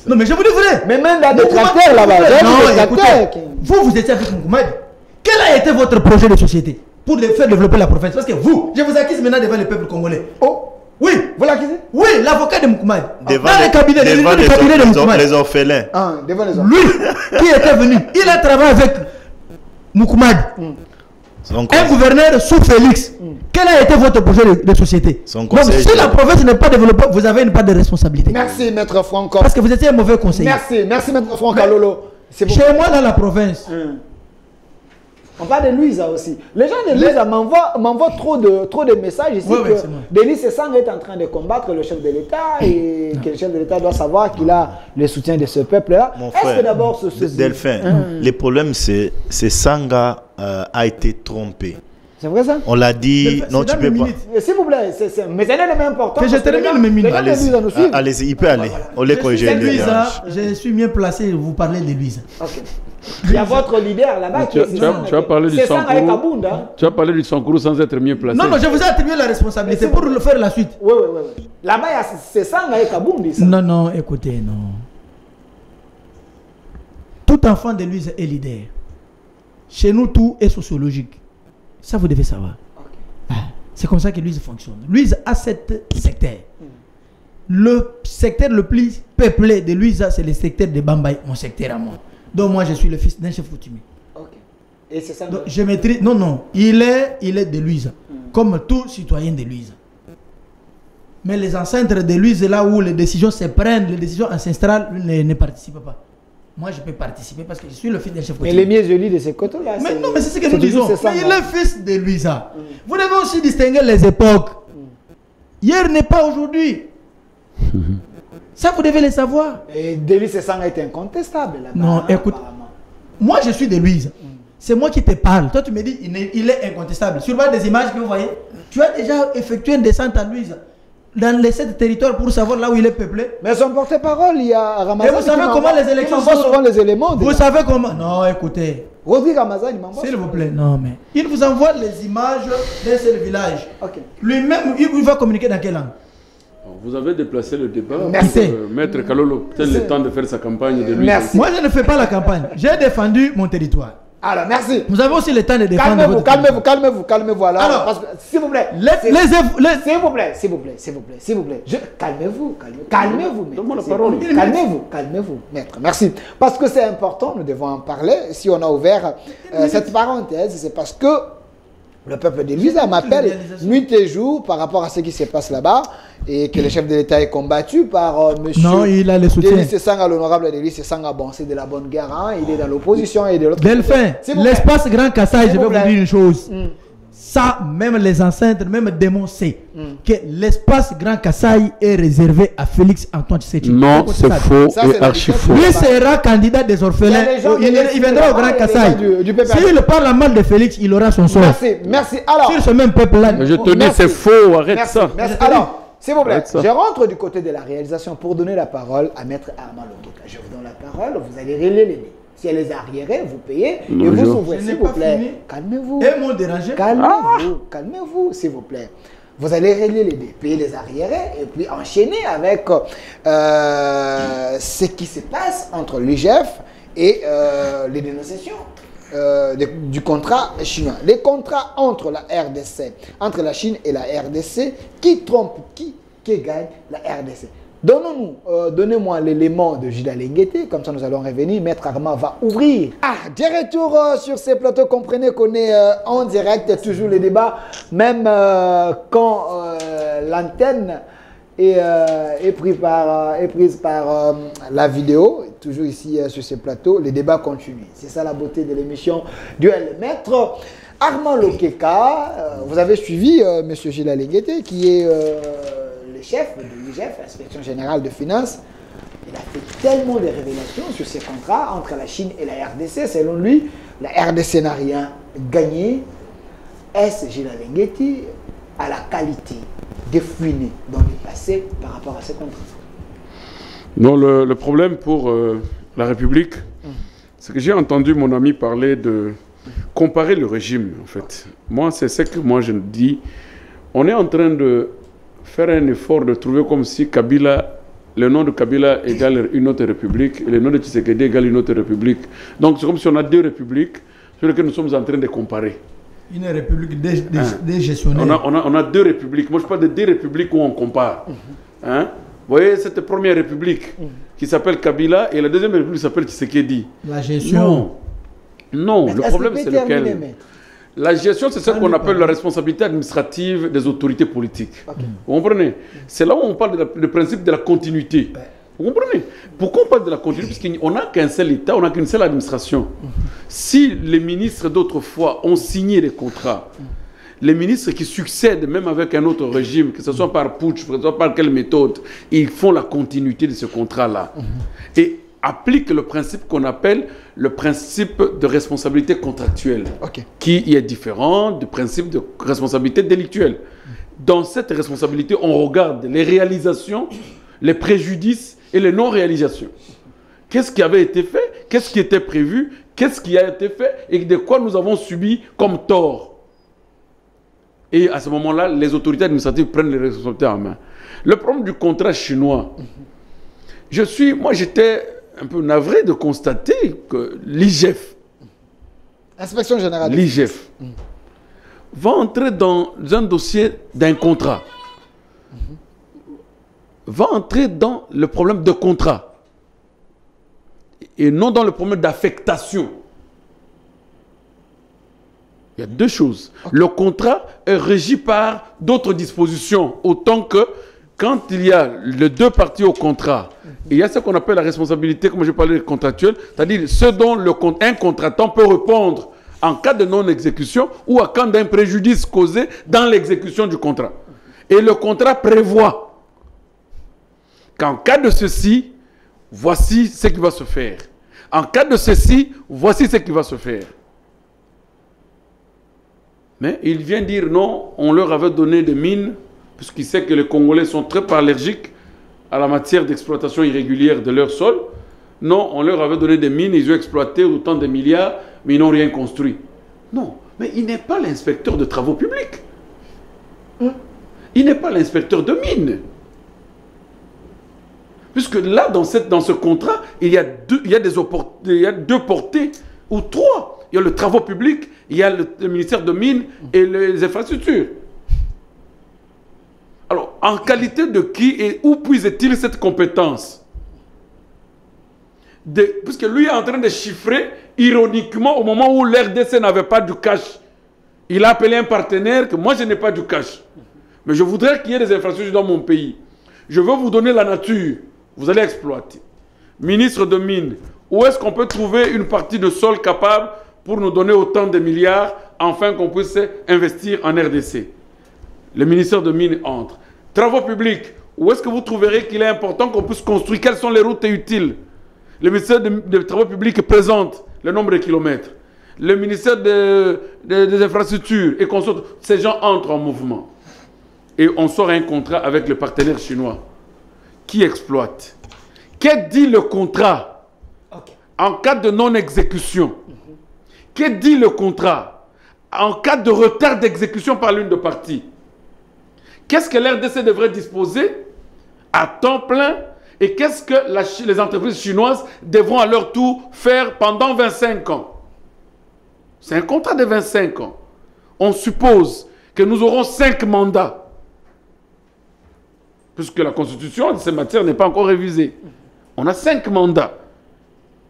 Non, mais je vous dis vrai. Mais même dans des tracteurs là-bas. Non, écoutez. Vous étiez avec Moukoumadi. Quel a été votre projet de société pour faire développer la province? Parce que vous, je vous accuse maintenant devant le peuple congolais. Oui, vous l'accusez? Oui, l'avocat de Moukoumadi. Devant le cabinet de Moukoumadi. Les orphelins. Devant les orphelins. Lui, qui était venu, il a travaillé avec Moukoumadi. Un gouverneur sous Félix. Quel a été votre projet de société? Donc, si la province n'est pas développée, vous avez une part de responsabilité. Merci, maître Franco. Parce que vous étiez un mauvais conseiller. Merci, maître Franco Lolo. Chez moi, dans la province. On parle de Louisa aussi. Les gens de Louisa m'envoient trop de messages ici que Denis Sessang est en train de combattre le chef de l'État et que le chef de l'État doit savoir qu'il a le soutien de ce peuple-là. Est-ce que d'abord Delphin, le problème c'est Sanga a été trompé. C'est vrai ça? On l'a dit, non tu peux pas. S'il vous plaît, mais c'est le même important. Que je termine mes minutes. Allez-y, il peut aller. On les corrige. Je suis bien placé, vous parlez de Louisa. Il y a votre leader là-bas qui est... Tu as parlé du Sankourou. Tu as parlé du Sankourou sans être mieux placé. Non, je vous ai attribué la responsabilité pour le faire la suite. Oui. Là-bas, c'est Sanga et Kabundi. Non, écoutez, non. Tout enfant de Louisa est leader. Chez nous, tout est sociologique. Ça, vous devez savoir. C'est comme ça que Louise fonctionne. Louise a 7 secteurs. Le secteur le plus peuplé de Louise, c'est le secteur de Bambaye, mon secteur à moi. Donc moi, je suis le fils d'un chef coutumier. Et c'est ça. Donc, je maîtrise. Non. Il est de Louise, comme tout citoyen de Louise. Mais les ancêtres de Louise, là où les décisions se prennent, les décisions ancestrales, ne participent pas. Moi, je peux participer parce que je suis le fils d'un chef coutumier. Mais les mieux jolis de ces côtés-là. Mais non, mais c'est ce que nous disons. Mais il est fils de Louisa. Vous devez aussi distinguer les époques. Hier n'est pas aujourd'hui. Ça, vous devez le savoir. Et Denis Sessang est incontestable. Non, écoute. Moi, je suis de Louise. C'est moi qui te parle. Toi, tu me dis, il est incontestable. Sur base des images que vous voyez, tu as déjà effectué une descente à Louise. Dans les 7 territoires pour savoir là où il est peuplé. Mais son porte-parole, il y a Ramazan. Et vous savez comment les élections sont souvent les éléments. Vous savez comment? Non, écoutez. Rodrigue Ramazan, il m'envoie. S'il vous plaît, non, mais. Il vous envoie les images d'un seul village. Lui-même, il va communiquer dans quelle langue? Vous avez déplacé le débat. Merci. Maître Kalolo, peut-être le temps de faire sa campagne de lui. Merci. Moi, je ne fais pas la campagne. J'ai défendu mon territoire. Alors, merci. Vous avez aussi le temps de défendre. Calmez-vous. Alors, s'il vous plaît. S'il vous plaît. Calmez-vous. Donne-moi la parole. Calmez-vous, maître. Merci. Parce que c'est important, nous devons en parler. Si on a ouvert cette parenthèse, c'est parce que le peuple de Luisa m'appelle nuit et jour par rapport à ce qui se passe là-bas et que le chef de l'État est combattu par monsieur. Non, il a le soutien. Denis Sanga, l'honorable Denis Sanga. Bon, c'est de la bonne guerre. Hein. Il est dans l'opposition et de l'autre. Delphin, l'espace Grand Kassai, je vais vous dire une chose. Ça, même les ancêtres, même démons savent que l'espace Grand Kassai est réservé à Félix Antoine Tshisekedi. Non, c'est faux et archi faux. Lui sera candidat des orphelins. Il viendra au Grand Kassai. S'il parle mal de Félix, il aura son sort. Merci. Alors, sur ce même peuple-là. Je te dis, c'est faux, arrête ça. Merci. Alors, s'il vous plaît, je rentre du côté de la réalisation pour donner la parole à Maître Armand Lokeka. Je vous donne la parole, vous allez régler les dés. Si elle les arriérée, vous payez et vous s'ouvrez, s'il vous plaît. Calmez-vous. Et mon dérangé. Calmez-vous, s'il vous plaît. Vous allez régler les dés, payer les arriérés et puis enchaîner avec ce qui se passe entre l'UGF et les dénonciations du contrat chinois. Les contrats entre la RDC, entre la Chine et la RDC, qui trompe qui gagne la RDC. Donnez-moi l'élément de Gilles Alenguete, comme ça nous allons revenir. Maître Armand va ouvrir. De retour sur ces plateaux, comprenez qu'on est en direct, toujours les débats, même quand l'antenne est prise par la vidéo, toujours ici sur ces plateaux, les débats continuent. C'est ça la beauté de l'émission Duel. Maître Armand Lokeka, vous avez suivi M. Gilles Alenguete, qui est le chef de l'IGF, l'Inspection Générale de Finances. Il a fait tellement de révélations sur ces contrats entre la Chine et la RDC. Selon lui, la RDC n'a rien gagné. Est-ce Gilles Alenguete à la qualité de fouiner dans le passé par rapport à ces contrats? Non, le problème pour la République, c'est que j'ai entendu mon ami parler de comparer le régime, en fait. Moi, c'est ce que moi je dis. On est en train de faire un effort de trouver comme si Kabila, le nom de Kabila égale une autre république, et le nom de Tshisekedi égale une autre république. Donc c'est comme si on a deux républiques sur lesquelles nous sommes en train de comparer. Une république des gestionnaires. On a deux républiques. Moi je parle de deux républiques où on compare. Hein? Vous voyez cette première république qui s'appelle Kabila et la deuxième république qui s'appelle Tshisekedi. La gestion. Non, le problème c'est lequel? La gestion, c'est ce qu'on appelle la responsabilité administrative des autorités politiques. Vous comprenez? C'est là où on parle du principe de la continuité. Vous comprenez? Pourquoi on parle de la continuité? Parce qu'on n'a qu'un seul État, on n'a qu'une seule administration. Si les ministres d'autrefois ont signé des contrats, les ministres qui succèdent, même avec un autre régime, que ce soit par putsch, que ce soit par quelle méthode, ils font la continuité de ce contrat-là. Et applique le principe qu'on appelle le principe de responsabilité contractuelle, qui est différent du principe de responsabilité délictuelle. Dans cette responsabilité, on regarde les réalisations, les préjudices et les non-réalisations. Qu'est-ce qui avait été fait? Qu'est-ce qui était prévu? Qu'est-ce qui a été fait? Et de quoi nous avons subi comme tort? Et à ce moment-là, les autorités administratives prennent les responsabilités en main. Le problème du contrat chinois, moi j'étais un peu navré de constater que l'IGF, Inspection Générale, l'IGF, va entrer dans un dossier d'un contrat, va entrer dans le problème de contrat et non dans le problème d'affectation. Il y a deux choses. Le contrat est régi par d'autres dispositions, autant que quand il y a les deux parties au contrat, il y a ce qu'on appelle la responsabilité, comme je parlais, contractuelle, c'est-à-dire ce dont un contractant peut répondre en cas de non-exécution ou en cas d'un préjudice causé dans l'exécution du contrat. Et le contrat prévoit qu'en cas de ceci, voici ce qui va se faire. En cas de ceci, voici ce qui va se faire. Mais il vient dire non, on leur avait donné des mines, puisqu'il sait que les Congolais sont très allergiques à la matière d'exploitation irrégulière de leur sol. Non, on leur avait donné des mines, ils ont exploité autant de milliards, mais ils n'ont rien construit. Non, mais il n'est pas l'inspecteur de travaux publics. Il n'est pas l'inspecteur de mines. Puisque là, dans ce contrat, il y a deux portées, ou trois. Il y a le travaux publics, il y a le ministère de Mines et les infrastructures. Alors, en qualité de qui et où puise-t-il cette compétence? Puisque lui est en train de chiffrer, ironiquement, au moment où l'RDC n'avait pas du cash. Il a appelé un partenaire que moi, je n'ai pas du cash. Mais je voudrais qu'il y ait des infrastructures dans mon pays. Je veux vous donner la nature. Vous allez exploiter. Ministre de Mines, où est-ce qu'on peut trouver une partie de sol capable pour nous donner autant de milliards, afin qu'on puisse investir en RDC? Le ministère de Mines entre. Travaux publics, où est-ce que vous trouverez qu'il est important qu'on puisse construire? Quelles sont les routes utiles? Le ministère des Travaux publics présente le nombre de kilomètres. Le ministère des infrastructures et consorts, ces gens entrent en mouvement. Et on sort un contrat avec le partenaire chinois qui exploite. Qu'est dit le contrat en cas de non-exécution? Qu'est dit le contrat en cas de retard d'exécution par l'une des parties? Qu'est-ce que l'RDC devrait disposer à temps plein et qu'est-ce que les entreprises chinoises devront à leur tour faire pendant 25 ans? C'est un contrat de 25 ans. On suppose que nous aurons 5 mandats. Puisque la constitution de ces matières n'est pas encore révisée. On a 5 mandats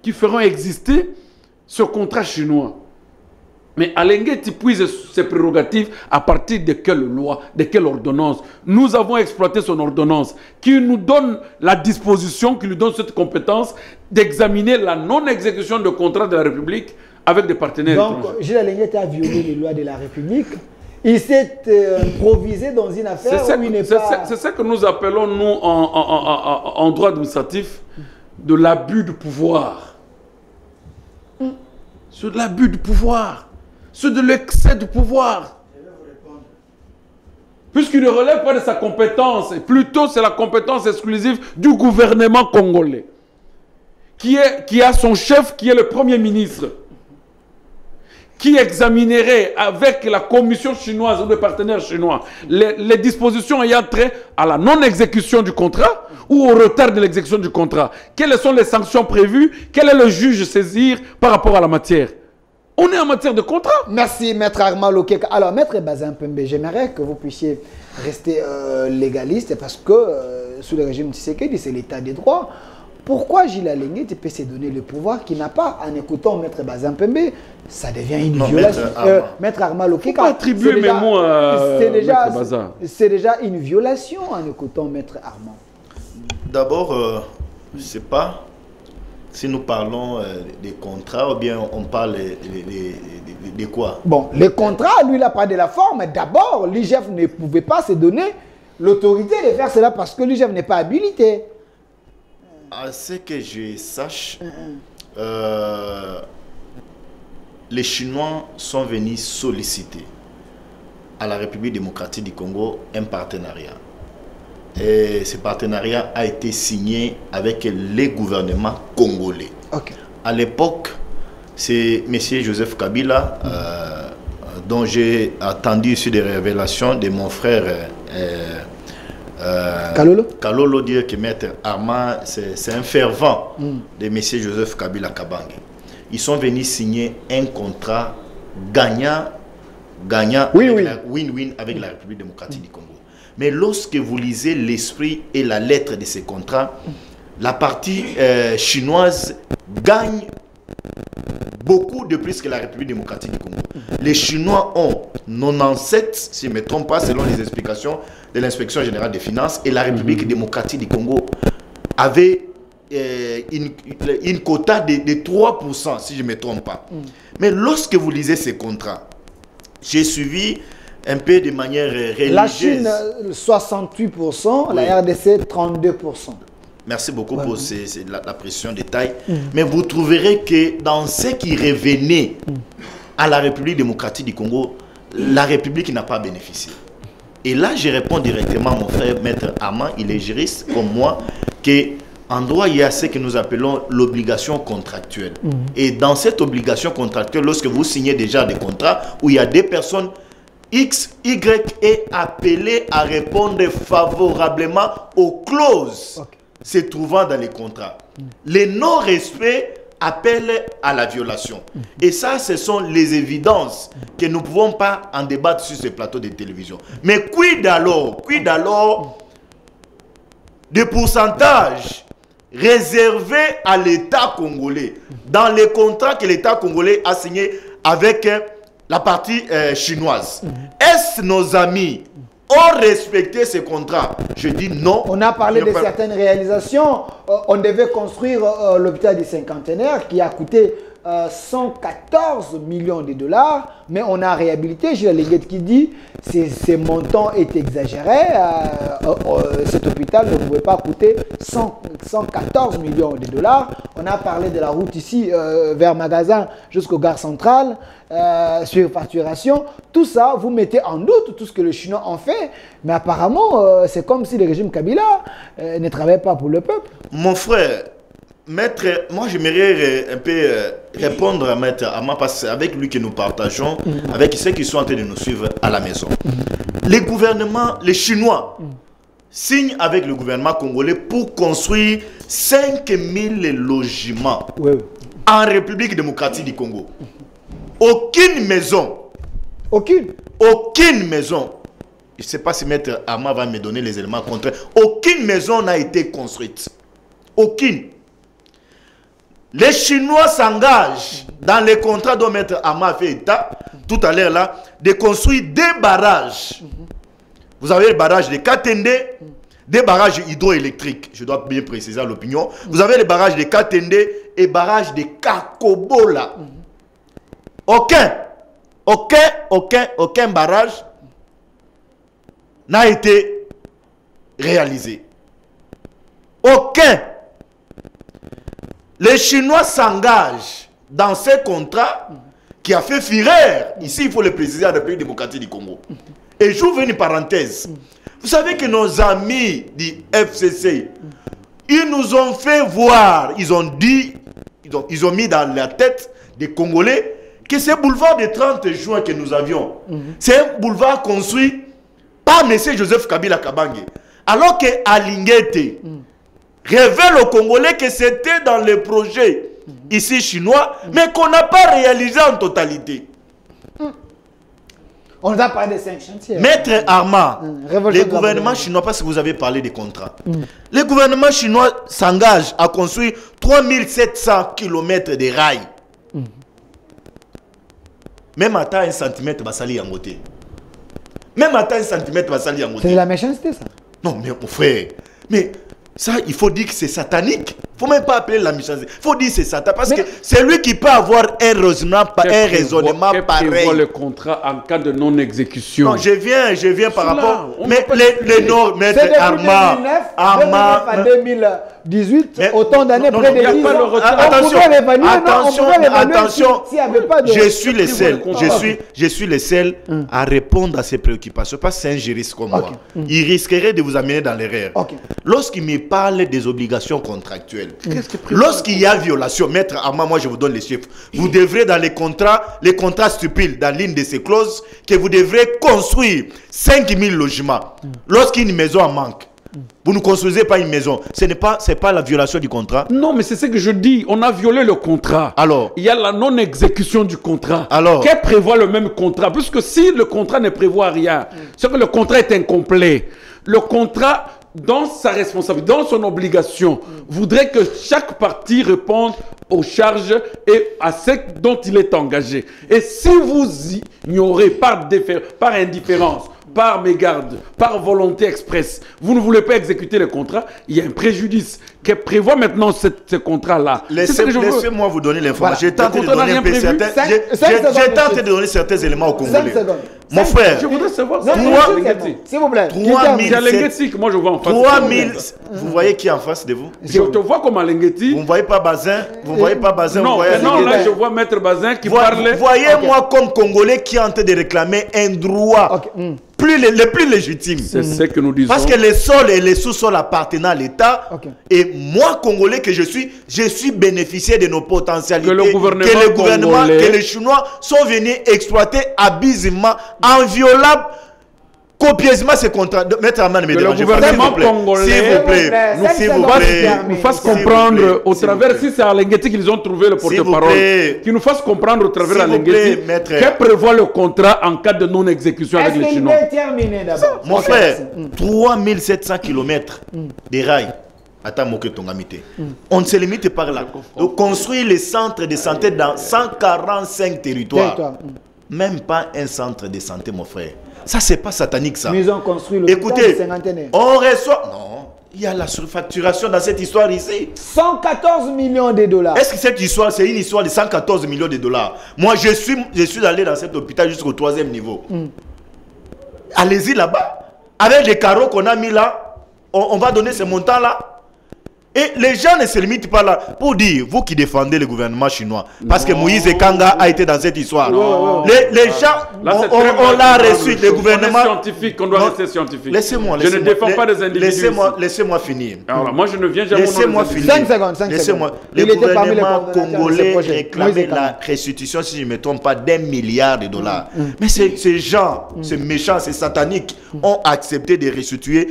qui feront exister ce contrat chinois. Mais Alenguet puise ses prérogatives à partir de quelle loi, de quelle ordonnance? Nous avons exploité son ordonnance qui nous donne la disposition, qui lui donne cette compétence d'examiner la non-exécution de contrat de la République avec des partenaires. Donc, Gilles Alenguet a violé les lois de la République. Il s'est improvisé dans une affaire où il n'est pas... C'est ça que nous appelons, nous, en droit administratif, de l'abus de pouvoir. C'est de l'abus de pouvoir. C'est de l'excès de pouvoir. Je vais vous répondre. Puisqu'il ne relève pas de sa compétence, et plutôt c'est la compétence exclusive du gouvernement congolais, qui a son chef, qui est le Premier ministre, qui examinerait avec la commission chinoise ou le partenaire chinois les dispositions ayant trait à la non-exécution du contrat ou au retard de l'exécution du contrat. Quelles sont les sanctions prévues? Quel est le juge saisir par rapport à la matière? On est en matière de contrat. Merci, Maître Armand Lokeka. Alors, Maître Bazin Pembe, j'aimerais que vous puissiez rester légaliste parce que sous le régime Tshisekedi, c'est l'état des droits. Pourquoi Gilles Alenguet peut se donner le pouvoir qu'il n'a pas en écoutant Maître Bazin Pembe? Ça devient une violation. Maître Armand Lokeka. Attribuer mes mots à Maître Bazin. C'est déjà une violation en écoutant Maître Armand. D'abord, je ne sais pas si nous parlons des contrats ou bien on parle de quoi? Bon, les contrats, lui, il n'a pas de la forme. D'abord, l'IGF ne pouvait pas se donner l'autorité de faire cela parce que l'IGF n'est pas habilité. À ce que je sache, les Chinois sont venus solliciter à la République démocratique du Congo un partenariat. Et ce partenariat a été signé avec les gouvernements congolais. À l'époque, c'est M. Joseph Kabila, dont j'ai attendu sur des révélations de mon frère Kalolo dire que Maître Armand, c'est un fervent de M. Joseph Kabila Kabange. Ils sont venus signer un contrat gagnant, win-win avec la République démocratique du Congo. Mais lorsque vous lisez l'esprit et la lettre de ces contrats, la partie chinoise gagne beaucoup de plus que la République démocratique du Congo. Les Chinois ont 97, si je ne me trompe pas, selon les explications de l'inspection générale des finances, et la République démocratique du Congo avait une quota de 3%, si je ne me trompe pas. Mais lorsque vous lisez ces contrats, j'ai suivi un peu de manière religieuse. La Chine, 68%, la RDC, 32%. Merci beaucoup pour la précision des détails. Mais vous trouverez que dans ce qui revenait à la République démocratique du Congo, la République n'a pas bénéficié. Et là, je réponds directement à mon frère Maître Armand, il est juriste comme moi, qu'en droit, il y a ce que nous appelons l'obligation contractuelle. Et dans cette obligation contractuelle, lorsque vous signez déjà des contrats où il y a des personnes X, Y est appelé à répondre favorablement aux clauses se trouvant dans les contrats. Les non-respects appellent à la violation. Et ça, ce sont les évidences que nous ne pouvons pas en débattre sur ce plateau de télévision. Mais quid alors des pourcentages réservés à l'État congolais dans les contrats que l'État congolais a signés avec la partie chinoise? Est-ce nos amis ont respecté ces contrats? Je dis non. On a parlé de certaines réalisations. On devait construire l'hôpital du cinquantenaire qui a coûté 114 millions de dollars, mais on a réhabilité. J'ai la Lenguet qui dit que ces montants est exagéré. Cet hôpital ne pouvait pas coûter 114 millions de dollars. On a parlé de la route ici vers Magasin jusqu'au gare centrale, sur facturation. Tout ça, vous mettez en doute tout ce que les Chinois ont fait, mais apparemment, c'est comme si le régime Kabila ne travaillait pas pour le peuple. Mon frère, Maître, moi j'aimerais un peu répondre à Maître Armand parce que c'est avec lui que nous partageons, avec ceux qui sont en train de nous suivre à la maison. Les gouvernements, les Chinois, signent avec le gouvernement congolais pour construire 5000 logements en République démocratique du Congo. Aucune maison. Aucune maison. Je ne sais pas si Maître Armand va me donner les éléments contraires. Aucune maison n'a été construite. Aucune. Les Chinois s'engagent dans les contrats dont Maître Armand a fait état tout à l'heure là, de construire des barrages. Vous avez le barrage de Katende, des barrages hydroélectriques. Je dois bien préciser l'opinion. Vous avez les barrages de Katende et barrages de Kakobola. Aucun barrage n'a été réalisé. Aucun. Les Chinois s'engagent dans ces contrats qui a fait fureur. Ici, il faut le préciser à la République démocratique du Congo. Et j'ouvre une parenthèse. Vous savez que nos amis du FCC, ils nous ont fait voir, ils ont dit, ils ont mis dans la tête des Congolais que ce boulevard de 30 juin que nous avions, c'est un boulevard construit par M. Joseph Kabila Kabange. Alors que Alinguete révèle aux Congolais que c'était dans le projet ici chinois, mais qu'on n'a pas réalisé en totalité. On a parlé de 5 chantiers. Maître Armand, les gouvernements chinois, parce que vous avez parlé des contrats, les gouvernements chinois s'engagent à construire 3700 km de rails. Même à taille 1 cm, Basali Yangote. Même à taille 1 cm, Basali Yangote. C'est de la méchanceté, ça. Non, mais mon frère, mais ça, il faut dire que c'est satanique. Il ne faut même pas appeler la méchanceté. Il faut dire que c'est satanique. Parce que c'est lui qui peut avoir un raisonnement pareil. Le contrat en cas de non-exécution. Non, je viens par rapport. Mais les normes, Maître Armand. En 2018, autant d'années près de 10 ans. Attention, je suis le seul à répondre à ces préoccupations. Parce que c'est un juriste comme moi. Il risquerait de vous amener dans l'erreur. Lorsqu'il me parle des obligations contractuelles, lorsqu'il y a violation, Maître Armand, moi je vous donne les chiffres. Vous devrez dans les contrats stupides, dans l'une de ces clauses, que vous devrez construire 5000 logements. Lorsqu'une maison en manque, vous ne construisez pas une maison. Ce n'est pas la violation du contrat. Non, mais c'est ce que je dis. On a violé le contrat. Alors, il y a la non-exécution du contrat. Alors, qu'est-ce prévoit le même contrat? Puisque si le contrat ne prévoit rien, c'est que le contrat est incomplet. Le contrat, dans sa responsabilité, dans son obligation, voudrait que chaque partie réponde aux charges et à ce dont il est engagé. Et si vous ignorez par indifférence, par mégarde, par volonté expresse, vous ne voulez pas exécuter le contrat, il y a un préjudice que prévoit maintenant ce contrat-là. Laissez-moi vous donner l'information. J'ai tenté de donner certains éléments aux Congolais. Mon frère, je voudrais savoir. S'il vous plaît. 3000. Moi, je vois en face. 3000. Vous voyez qui est en face de vous? Je te vois comme Alengueti. Vous ne voyez pas Bazin? Vous ne voyez pas Bazin? Non, là, je vois Maître Bazin qui parle. Voyez-moi comme Congolais qui est en train de réclamer un droit le plus légitime. C'est ce que nous disons. Parce que les sols et les sous-sols appartiennent à l'État. Et moi, Congolais que je suis bénéficiaire de nos potentialités. Que le gouvernement que les Chinois sont venus exploiter abusivement, inviolable. copieusement ces contrats. Maître Armand, le gouvernement congolais nous fasse comprendre au travers, si c'est à Lengueti qu'ils ont trouvé le porte-parole, qu'ils nous fassent comprendre au travers de Lengueti que prévoit le contrat en cas de non-exécution avec les Chinois. Mon frère, 3700 km des rails. On ne se limite pas là. De construire les centres de santé dans 145 territoires. Même pas un centre de santé, mon frère. Ça, c'est pas satanique, ça. Mais ils ont construit le Écoutez, on reçoit... Non, il y a la surfacturation dans cette histoire ici. 114 millions de dollars. Est-ce que cette histoire, c'est une histoire de 114 millions de dollars? Moi, je suis allé dans cet hôpital jusqu'au 3e niveau. Allez-y là-bas. Avec les carreaux qu'on a mis là, on va donner ce montant-là. Et les gens ne se limitent pas là. Pour dire, vous qui défendez le gouvernement chinois, parce que Moïse Kanga a été dans cette histoire. Les gens, on l'a reçu, le gouvernement. Scientifique, on doit rester scientifique. Laissez-moi. Je ne défends pas des individus. Laissez-moi finir. Alors, moi, je ne viens jamais. Laissez-moi finir. 5 secondes. Laissez-moi. Le gouvernement congolais réclamait la restitution, si je ne me trompe pas, d'1 milliard de dollars. Mais ces gens, ces méchants, ces sataniques, ont accepté de restituer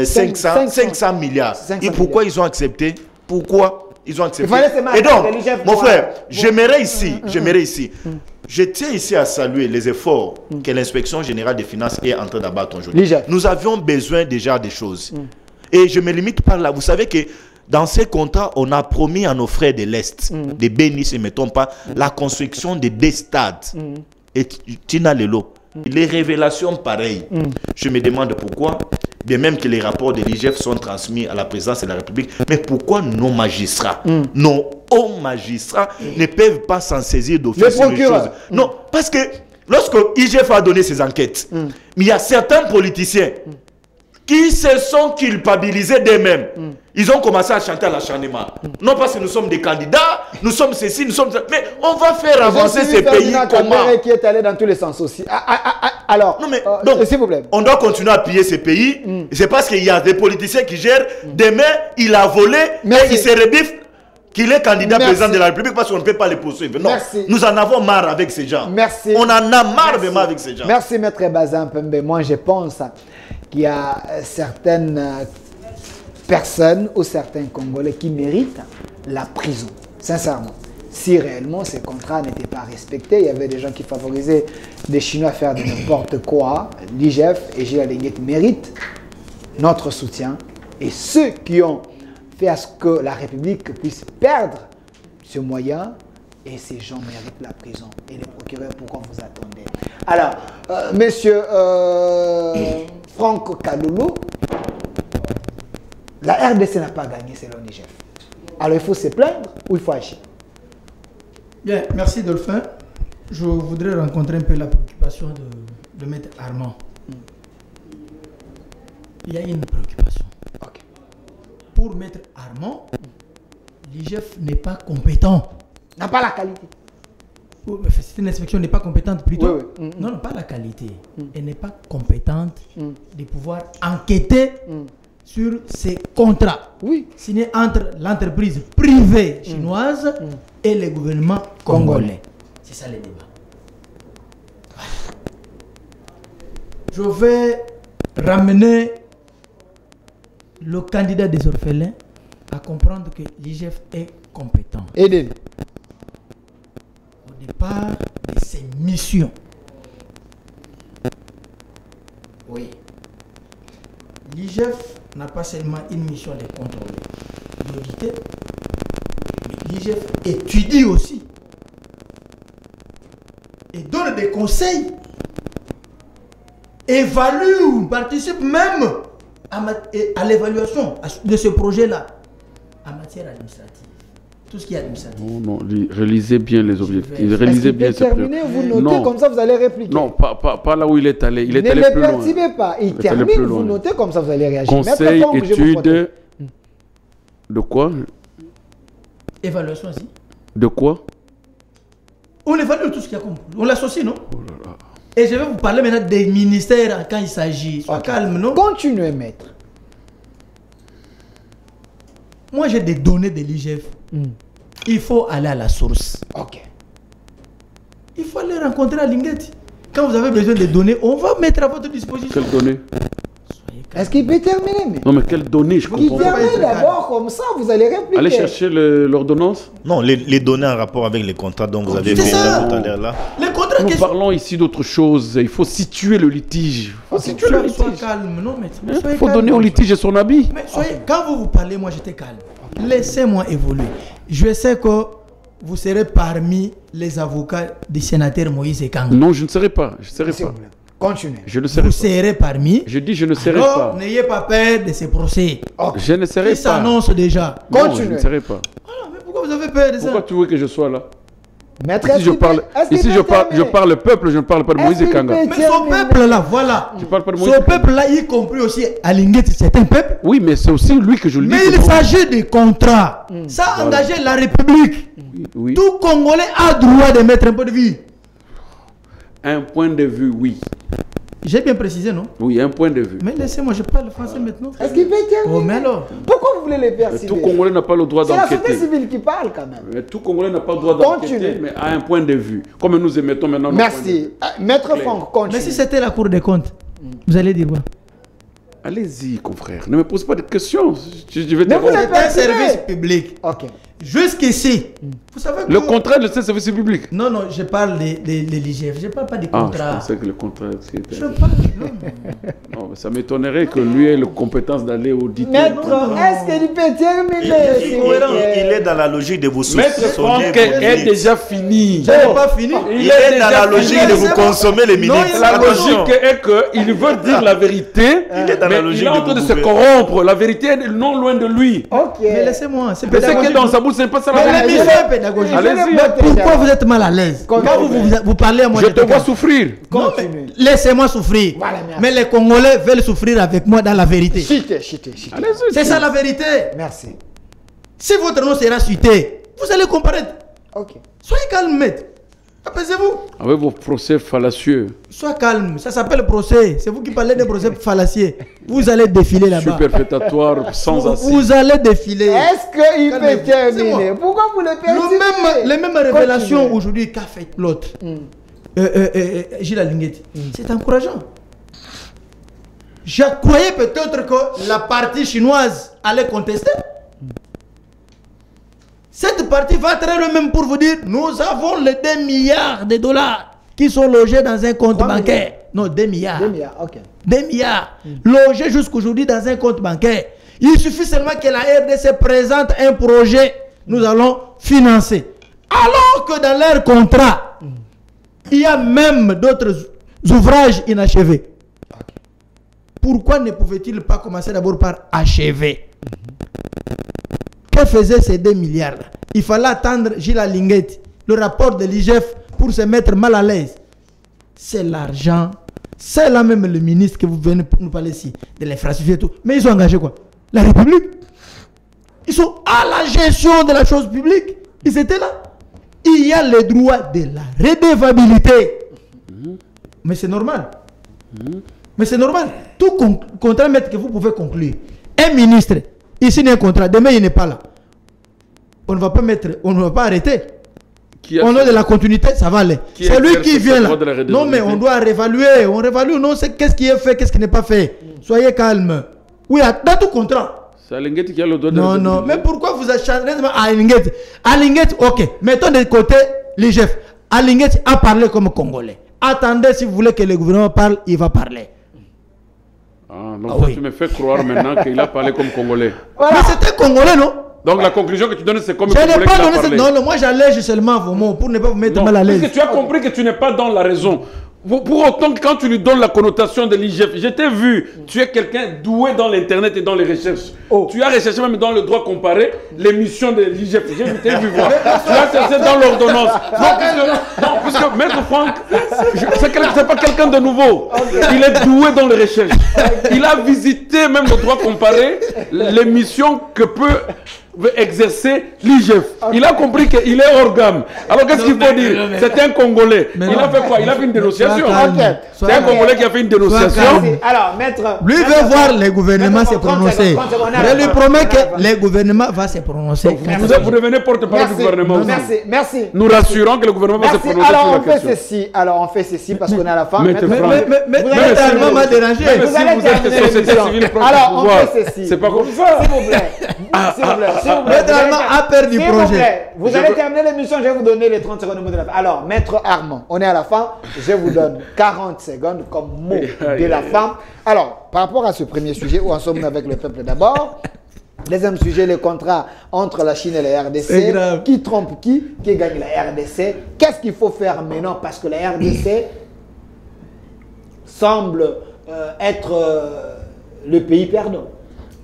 500 milliards. Et pourquoi ils ont accepté? Pourquoi ils ont accepté? Et donc, mon frère, j'aimerais ici, je tiens ici à saluer les efforts que l'inspection générale des finances est en train d'abattre aujourd'hui. Nous avions besoin déjà des choses. Et je me limite par là. Vous savez que dans ces contrats, on a promis à nos frères de l'Est, de Béni, si ne me trompe pas, la construction de 2 stades. Et Tina Lelo. Les révélations pareilles. Je me demande pourquoi, bien même que les rapports de l'IGF sont transmis à la présidence de la République, mais pourquoi nos magistrats, nos hauts magistrats ne peuvent pas s'en saisir d'office sur les choses? Non, parce que lorsque l'IGF a donné ses enquêtes, il y a certains politiciens qui se sont culpabilisés d'eux-mêmes. Ils ont commencé à chanter à l'acharnement. Non parce que nous sommes des candidats, nous sommes ceci, nous sommes... Mais on va faire avancer ces pays comment? Qui est allé dans tous les sens aussi. Alors, non mais, donc, s'il vous plaît, on doit continuer à piller ces pays. C'est parce qu'il y a des politiciens qui gèrent. Demain, il a volé et il se rebiffe qu'il est candidat président de la République parce qu'on ne peut pas les poursuivre. Non, nous en avons marre avec ces gens. Merci. On en a marre vraiment avec ces gens. Merci, Maître Bazin Pembe. Moi, je pense qu'il y a certaines personnes ou certains Congolais qui méritent la prison. Sincèrement. Si réellement ces contrats n'étaient pas respectés, il y avait des gens qui favorisaient des Chinois à faire de n'importe quoi. L'IGF et Gilles Lengueti méritent notre soutien. Et ceux qui ont fait à ce que la République puisse perdre ce moyen, et ces gens méritent la prison. Et les procureurs, pourquoi vous attendez? Alors, monsieur Franck Kaloulou, la RDC n'a pas gagné selon l'IGF. Alors il faut se plaindre ou il faut agir? Bien, merci Dolphin. Je voudrais rencontrer un peu la préoccupation de Maître Armand. Il y a une préoccupation. Okay. Pour Maître Armand, l'IGF n'est pas compétent. N'a pas la qualité. C'est une inspection n'est pas compétente plutôt. Oui. Non, pas la qualité. Elle n'est pas compétente de pouvoir enquêter sur ces contrats signés entre l'entreprise privée chinoise et le gouvernement congolais. C'est ça le débat. Je vais ramener le candidat des orphelins à comprendre que l'IGF est compétent. Aidez-le. Au départ de ses missions. Oui. L'IGF n'a pas seulement une mission de contrôler, d'auditer, mais l'IGF étudie aussi et donne des conseils, évalue ou participe même à l'évaluation de ce projet-là en matière administrative. Tout ce qui est administratif. Non, relisez bien les objectifs. Relisez bien ce projet. Vous notez, non. Comme ça vous allez répliquer. Non, pas là où il est allé. Il est allé plus loin. Ne le perturbez pas. Il termine, vous notez, comme ça vous allez réagir. Conseil, étude. De quoi? Évaluation aussi. De quoi? On évalue tout ce qu'il y a comme. On l'associe, non? Oh là là. Et je vais vous parler maintenant des ministères quand il s'agit. Sois calme, non? Continuez, maître. Moi, j'ai des données de l'IGF. Il faut aller à la source. Ok. Il faut aller rencontrer à Lengueti. Quand vous avez besoin de données, on va mettre à votre disposition. Quelles données? Est-ce qu'il peut terminer? Non, mais quelles données? Je comprends pas. Il termine d'abord, comme ça, vous allez répliquer. Allez chercher l'ordonnance? Non, les données en rapport avec les contrats dont vous avez fait tout à l'heure là. Les contrats Nous parlons ici d'autre chose. Il faut situer le litige. Soyez calme, non, mais il faut donner au litige son habit. Mais quand vous parlez, moi j'étais calme. Laissez-moi évoluer. Je sais que vous serez parmi les avocats du sénateur Moïse Kanga. Non, je ne serai pas. Je ne serai pas. Continuez. Je ne serai vous serez parmi. Je dis je ne serai alors, pas. N'ayez pas peur de ces procès. Okay. Je ne serai pas. Ils s'annoncent déjà. Non, continuez. Je ne serai pas. Voilà, mais pourquoi vous avez peur de ça? Pourquoi tu veux que je sois là? Maître, ici je parle le peuple, je ne parle pas de Moïse Kanga. Mais son peuple là, voilà. Je parle pas de Moïse son peuple là, y compris aussi Alinguet, c'est un peuple. Oui, mais c'est aussi lui que je le dis. Mais il s'agit de contrats. Ça a engagé la République. Oui. Tout Congolais a droit de mettre un point de vue. Un point de vue, oui. J'ai bien précisé, non? Oui, un point de vue. Mais laissez-moi, je parle français maintenant. Est-ce qu'il peut terminer? Oh, mais alors. Pourquoi vous voulez les faire civils? Tout Congolais n'a pas le droit d'enquêter. C'est la société civile qui parle quand même. Mais tout Congolais n'a pas le droit d'enquêter, mais à un point de vue. Comme nous émettons maintenant. Merci. Maître Franck, continue. Mais si c'était la Cour des comptes, vous allez dire quoi? Allez-y, confrère. Ne me pose pas de questions. Je vais mais vous êtes un service public. Ok. Jusqu'ici, vous savez que... Le contrat de ce service public. Non, non, je parle de l'IGF. Je ne parle pas des contrats. Je pensais que le contrat... Je parle... Non, ça m'étonnerait que lui ait la compétence d'aller auditer. Maître, est-ce qu'il peut terminer? Il est dans la logique de vous soutenir. Maître Franck est déjà fini. Je n'ai pas fini. Il est dans la logique de vous consommer les ministres. La logique est qu'il veut dire la vérité, il est dans la logique il est en train de se corrompre. La vérité est non loin de lui. Ok. Mais laissez-moi, c'est pédagogique. C'est dans sa bouche, c'est pas ça la vérité. Pédagogique. Allez-y. Pourquoi vous êtes mal à l'aise? Quand vous parlez à moi, je te vois souffrir. Laissez-moi souffrir. Mais les Congolais veulent souffrir avec moi dans la vérité. C'est ça la vérité. Merci. Si votre nom sera cité, vous allez comparaître. Ok. Soyez calme, maître. Apaisez-vous. Avec vos procès fallacieux. Sois calme. Ça s'appelle procès. C'est vous qui parlez des procès fallacieux. Vous allez défiler là-bas. Superfétatoire sans assise. Vous allez défiler. Est-ce qu'il peut terminer? Pourquoi vous le permettez? Les mêmes révélations aujourd'hui qu'a fait l'autre. Gilles Alinguet. C'est encourageant. Je croyais peut-être que la partie chinoise allait contester. Cette partie va très loin même pour vous dire, nous avons les 2 milliards de dollars qui sont logés dans un compte bancaire. Non, 2 milliards. 2 milliards, ok. 2 milliards logés jusqu'aujourd'hui dans un compte bancaire. Il suffit seulement que la RDC présente un projet, nous allons financer. Alors que dans leur contrat, il y a même d'autres ouvrages inachevés. Pourquoi ne pouvait-il pas commencer d'abord par achever? Que faisaient ces 2 milliards là? Il fallait attendre Gilles Alinguet, le rapport de l'IGF pour se mettre mal à l'aise. C'est l'argent. C'est là même le ministre que vous venez nous parler ici, de l'infrastructure et tout. Mais ils ont engagé quoi? La République. Ils sont à la gestion de la chose publique. Ils étaient là. Il y a le droit de la redevabilité. Mais c'est normal. Mais c'est normal. Tout contrat que vous pouvez conclure. Un ministre, il signe un contrat, demain il n'est pas là. On ne va pas mettre, on ne va pas arrêter. Au nom de la continuité, ça va aller. C'est lui qui vient là. Non, mais on doit réévaluer. On réévalue, non, c'est qu'est-ce qui est fait, qu'est-ce qui n'est pas fait. Soyez calme. Oui, dans tout contrat. C'est Alinguet qui a le droit de... Non, non, mais pourquoi vous acharnez à Alinguet? Alinguet, ok, mettons de côté l'IGF. Alinguet a parlé comme Congolais. Attendez, si vous voulez que le gouvernement parle, il va parler. Ah, donc toi, tu me fais croire maintenant qu'il a parlé comme Congolais. Voilà. Mais c'était Congolais, non? Donc la conclusion que tu donnes, c'est comme Congolais qu'il a parlé. Non, non, moi j'allège seulement vos mots pour ne pas vous mettre mal à l'aise. Parce que tu as compris que tu n'es pas dans la raison. Pour autant que quand tu lui donnes la connotation de l'IGF, je t'ai vu, tu es quelqu'un doué dans l'internet et dans les recherches. Tu as recherché même dans le droit comparé l'émission de l'IGF. J'ai vu voir. Tu as cherché dans l'ordonnance. Non, puisque Maître Franck, c'est pas quelqu'un de nouveau. Il est doué dans les recherches. Il a visité même le droit comparé, l'émission que peut veut exercer l'IGF. Il a compris qu'il est hors gamme. Alors qu'est-ce qu'il faut dire? C'est un Congolais. Il a fait quoi? Il a fait une dénonciation. C'est un Congolais qui a fait une dénonciation. Alors, maître... Lui veut voir les gouvernements se prononcer. Je lui promets que les gouvernements vont se prononcer. Vous devenez porte-parole du gouvernement. Merci. Nous rassurons que le gouvernement va se prononcer sur la question. Alors, on fait ceci parce qu'on est à la fin. Mais Talma m'a dérangé. Vous allez terminer l'émission. Alors, on fait ceci. C'est pas comme ça. S'il vous plaît. Mais Talma a perdu du projet. Vous allez terminer l'émission, je vais vous donner les 30 secondes de la fin. Alors, maître Armand, on est à la fin. Je vous donne 40 secondes comme mot de la fin. Alors, par rapport à ce premier sujet, où en sommes-nous avec le peuple d'abord? Deuxième sujet, le contrat entre la Chine et la RDC. Qui trompe qui gagne la RDC? Qu'est-ce qu'il faut faire maintenant? Parce que la RDC semble être le pays perdant.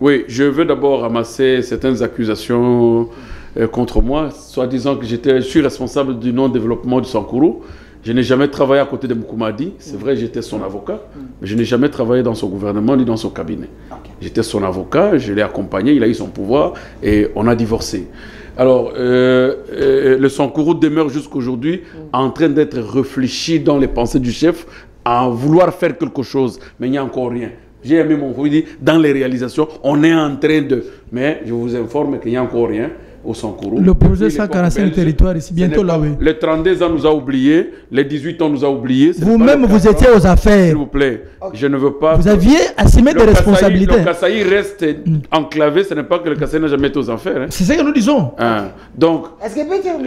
Oui, je veux d'abord ramasser certaines accusations contre moi, soit disant que je suis responsable du non-développement du Sankourou. Je n'ai jamais travaillé à côté de Moukoumadi. C'est vrai, j'étais son avocat, mais je n'ai jamais travaillé dans son gouvernement ni dans son cabinet. J'étais son avocat, je l'ai accompagné, il a eu son pouvoir et on a divorcé. Alors, le Sankourou demeure jusqu'aujourd'hui en train d'être réfléchi dans les pensées du chef à vouloir faire quelque chose, mais il n'y a encore rien. J'ai aimé mon dit dans les réalisations, on est en train de... Mais je vous informe qu'il n'y a encore rien au Sankourou. Le projet 145 territoires ici, bientôt là, oui. Les 32 ans nous a oubliés, les 18 ans nous a oubliés. Vous-même, vous étiez aux affaires. S'il vous plaît, je ne veux pas... Vous aviez assumé des responsabilités. Le Kasaï reste enclavé, ce n'est pas que le Kasaï n'a jamais été aux affaires. Hein. C'est ce que nous disons. Donc,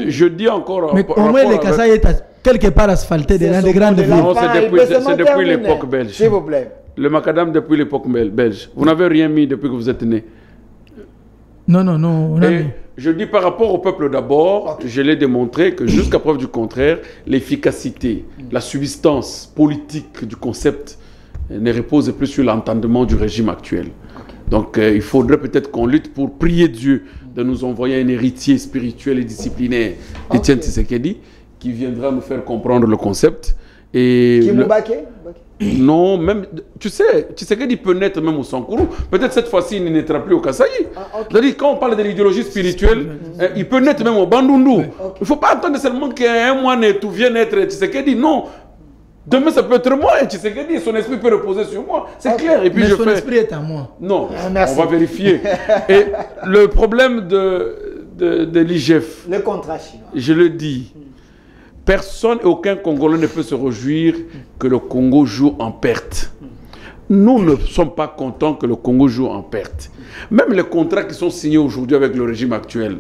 je dis encore... Mais au moins, le Kasaï est quelque part asphalté dans des grandes villes. Non, c'est depuis l'époque belge. S'il vous plaît. Le macadam depuis l'époque belge. Vous n'avez rien mis depuis que vous êtes né. Non. On a mis. Je dis par rapport au peuple d'abord, je l'ai démontré que jusqu'à preuve du contraire, l'efficacité, la substance politique du concept ne repose plus sur l'entendement du régime actuel. Donc il faudrait peut-être qu'on lutte pour prier Dieu de nous envoyer un héritier spirituel et disciplinaire d'Étienne Tshisekedi qui viendra nous faire comprendre le concept. Et non, même, tu sais qu'il peut naître même au Sankourou. Peut-être cette fois-ci, il ne naîtra plus au Kasaï. C'est-à-dire, quand on parle de l'idéologie spirituelle, il peut naître même au Bandundu. Il ne faut pas attendre seulement qu'un mois tout vienne naître Tshisekedi. Non. Demain, ça peut être moi, Tshisekedi, son esprit peut reposer sur moi. C'est clair. Et puis mais son esprit est à moi. Non, on va vérifier. Et le problème de l'IGF, le contrat chinois, je le dis, personne et aucun Congolais ne peut se réjouir que le Congo joue en perte. Nous ne sommes pas contents que le Congo joue en perte. Même les contrats qui sont signés aujourd'hui avec le régime actuel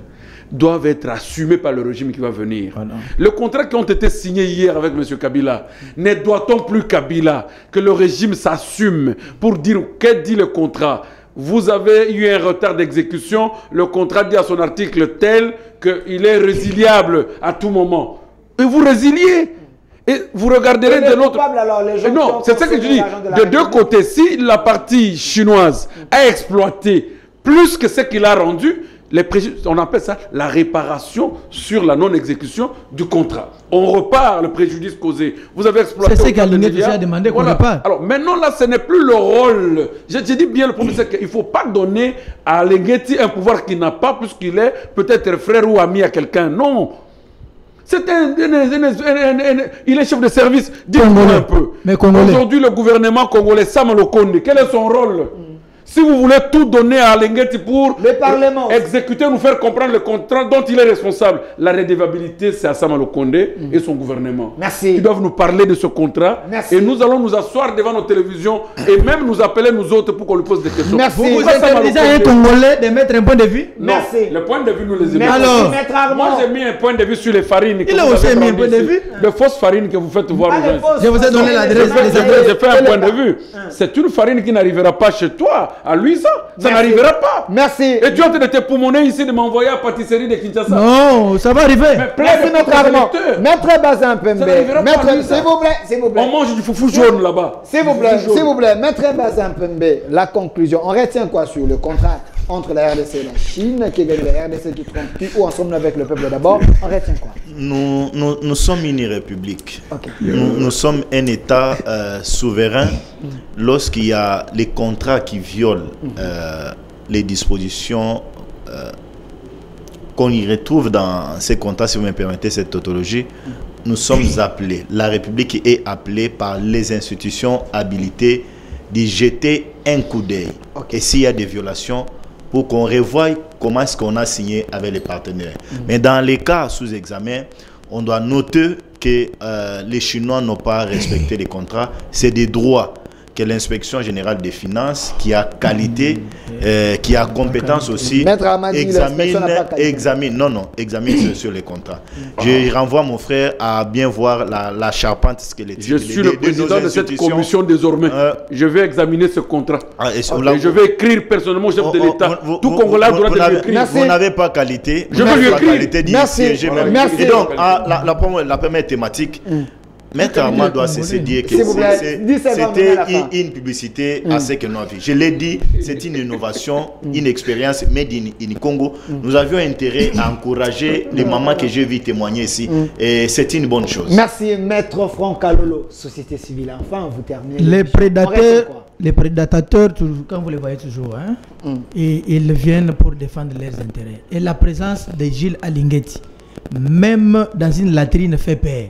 doivent être assumés par le régime qui va venir. Voilà. Les contrats qui ont été signés hier avec M. Kabila, ne doit-on plus Kabila que le régime s'assume pour dire qu'est dit le contrat? Vous avez eu un retard d'exécution, le contrat dit à son article tel qu'il est résiliable à tout moment. Et vous résiliez. Et vous regarderez de l'autre... Non, c'est ça que je dis. De deux côtés, si la partie chinoise a exploité plus que ce qu'il a rendu, on appelle ça la réparation sur la non-exécution du contrat. On repart le préjudice causé. Vous avez exploité... C'est ce qu'Alinguet déjà a demandé qu'on repart. Alors maintenant, là, ce n'est plus le rôle. Je dis bien, le problème, c'est qu'il ne faut pas donner à Alinguet un pouvoir qu'il n'a pas, puisqu'il est peut-être frère ou ami à quelqu'un. Non. Il est chef de service. Dis-moi un peu. Aujourd'hui, le gouvernement congolais, Sama Lokonde, quel est son rôle? Si vous voulez tout donner à Alinguet pour exécuter, nous faire comprendre le contrat dont il est responsable, la redevabilité, c'est à Sama Lokonde et son gouvernement. Merci. Ils doivent nous parler de ce contrat. Merci. Et nous allons nous asseoir devant nos télévisions et même nous appeler nous autres pour qu'on lui pose des questions. Merci. Vous interdisez à un Congolais de mettre un point de vue? Non. Merci. Le point de vue, nous les aimons. Alors, moi j'ai mis un point de vue sur les farines. Il a aussi mis un point de vue. De fausses farines que vous faites voir aux gens. Je vous ai donné l'adresse. J'ai fait un point de vue. C'est une farine qui n'arrivera pas chez toi, à Luisa. Ça n'arrivera pas. Merci. Et tu es en train de te poumonner ici, de m'envoyer à la pâtisserie de Kinshasa. Non, ça va arriver. Merci, Maître Armand. Maître Bazin Pembe. S'il vous plaît, s'il vous plaît. On mange du foufou jaune là-bas. S'il vous plaît, Maître Bazin Pembe, la conclusion. On retient quoi sur le contrat entre la RDC et la Chine, qui gagne la RDC qui trompe plus, ou ensemble avec le peuple d'abord? On retient quoi? Nous sommes une république. Okay. Nous sommes un État souverain. Lorsqu'il y a les contrats qui violent les dispositions qu'on y retrouve dans ces contrats, si vous me permettez cette tautologie, nous sommes appelés, la République est appelée par les institutions habilitées d'y jeter un coup d'œil. Et s'il y a des violations, pour qu'on revoie comment est-ce qu'on a signé avec les partenaires. Mais dans les cas sous examen, on doit noter que les Chinois n'ont pas respecté les contrats. C'est des droits que l'inspection générale des finances, qui a qualité, qui a compétence aussi, examine sur les contrats. Je renvoie mon frère à bien voir la charpente squelettique. Je suis le président de cette commission désormais. Je vais examiner ce contrat. Et je vais écrire personnellement au chef de l'État. Tout Congolais a le droit de l'écrire. Vous n'avez pas qualité. Je vais lui écrire. Merci. Et donc, la première thématique, Maître Armand doit cesser de dire que c'était une publicité à ce que nous avons vu. Je l'ai dit, c'est une innovation, une expérience made in Congo. Nous avions intérêt à encourager les mamans que j'ai vu témoigner ici. Et c'est une bonne chose. Merci, Maître Franck Kalolo, société civile. Enfin, vous terminez. Les prédateurs, quand vous les voyez toujours, hein, et ils viennent pour défendre leurs intérêts. Et la présence de Gilles Alinguetti, même dans une latrine, fait peur.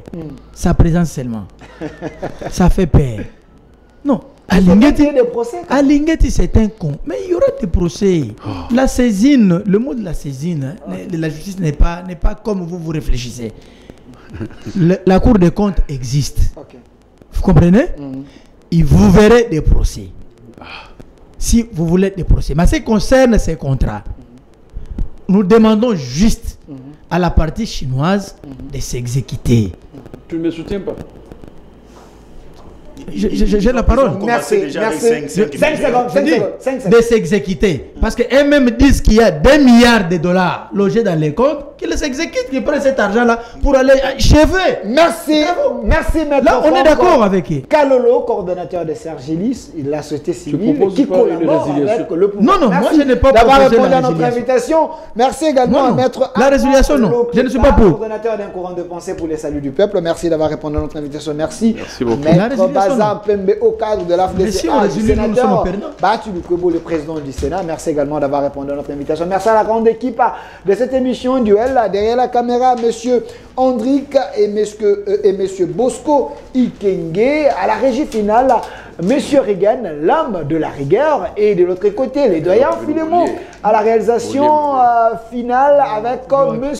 Sa présence seulement. Ça fait peur. Non. Alinguetti, c'est un con. Mais il y aura des procès. La saisine, le mot de la saisine, la justice n'est pas comme vous réfléchissez. La Cour des comptes existe. Vous comprenez? Et vous verrez des procès. Si vous voulez des procès. Mais ce qui concerne ces contrats, nous demandons juste à la partie chinoise de s'exécuter. Tu ne me soutiens pas? J'ai la parole. Merci. 5 secondes. De s'exécuter. Parce qu'eux-mêmes disent qu'il y a 2 milliards de dollars logés dans les comptes, qu'ils s'exécutent, qu'ils prennent cet argent-là pour aller chez eux. Merci, Maître. Là, on est d'accord avec eux. Kalolo, coordonnateur de Sergilis, la société civile, qui collabore avec le pouvoir. Non, moi je n'ai pas d'avoir répondu à notre invitation. Merci également à Maître la résiliation, non. Je ne suis pas pour. Coordonnateur d'un courant de pensée pour les saluts du peuple. Merci d'avoir répondu à notre invitation. Merci beaucoup. Maître Baza Pembe, au cadre de l'AFDCA, du sénateur Batu Lukwebo, le président du Sénat. Merci également d'avoir répondu à notre invitation. Merci à la grande équipe de cette émission Duel. Derrière la caméra, monsieur Andrick et monsieur Bosco Ikenge. À la régie finale, monsieur Regan, l'âme de la rigueur. Et de l'autre côté, les doyens Philemon à la réalisation finale avec comme monsieur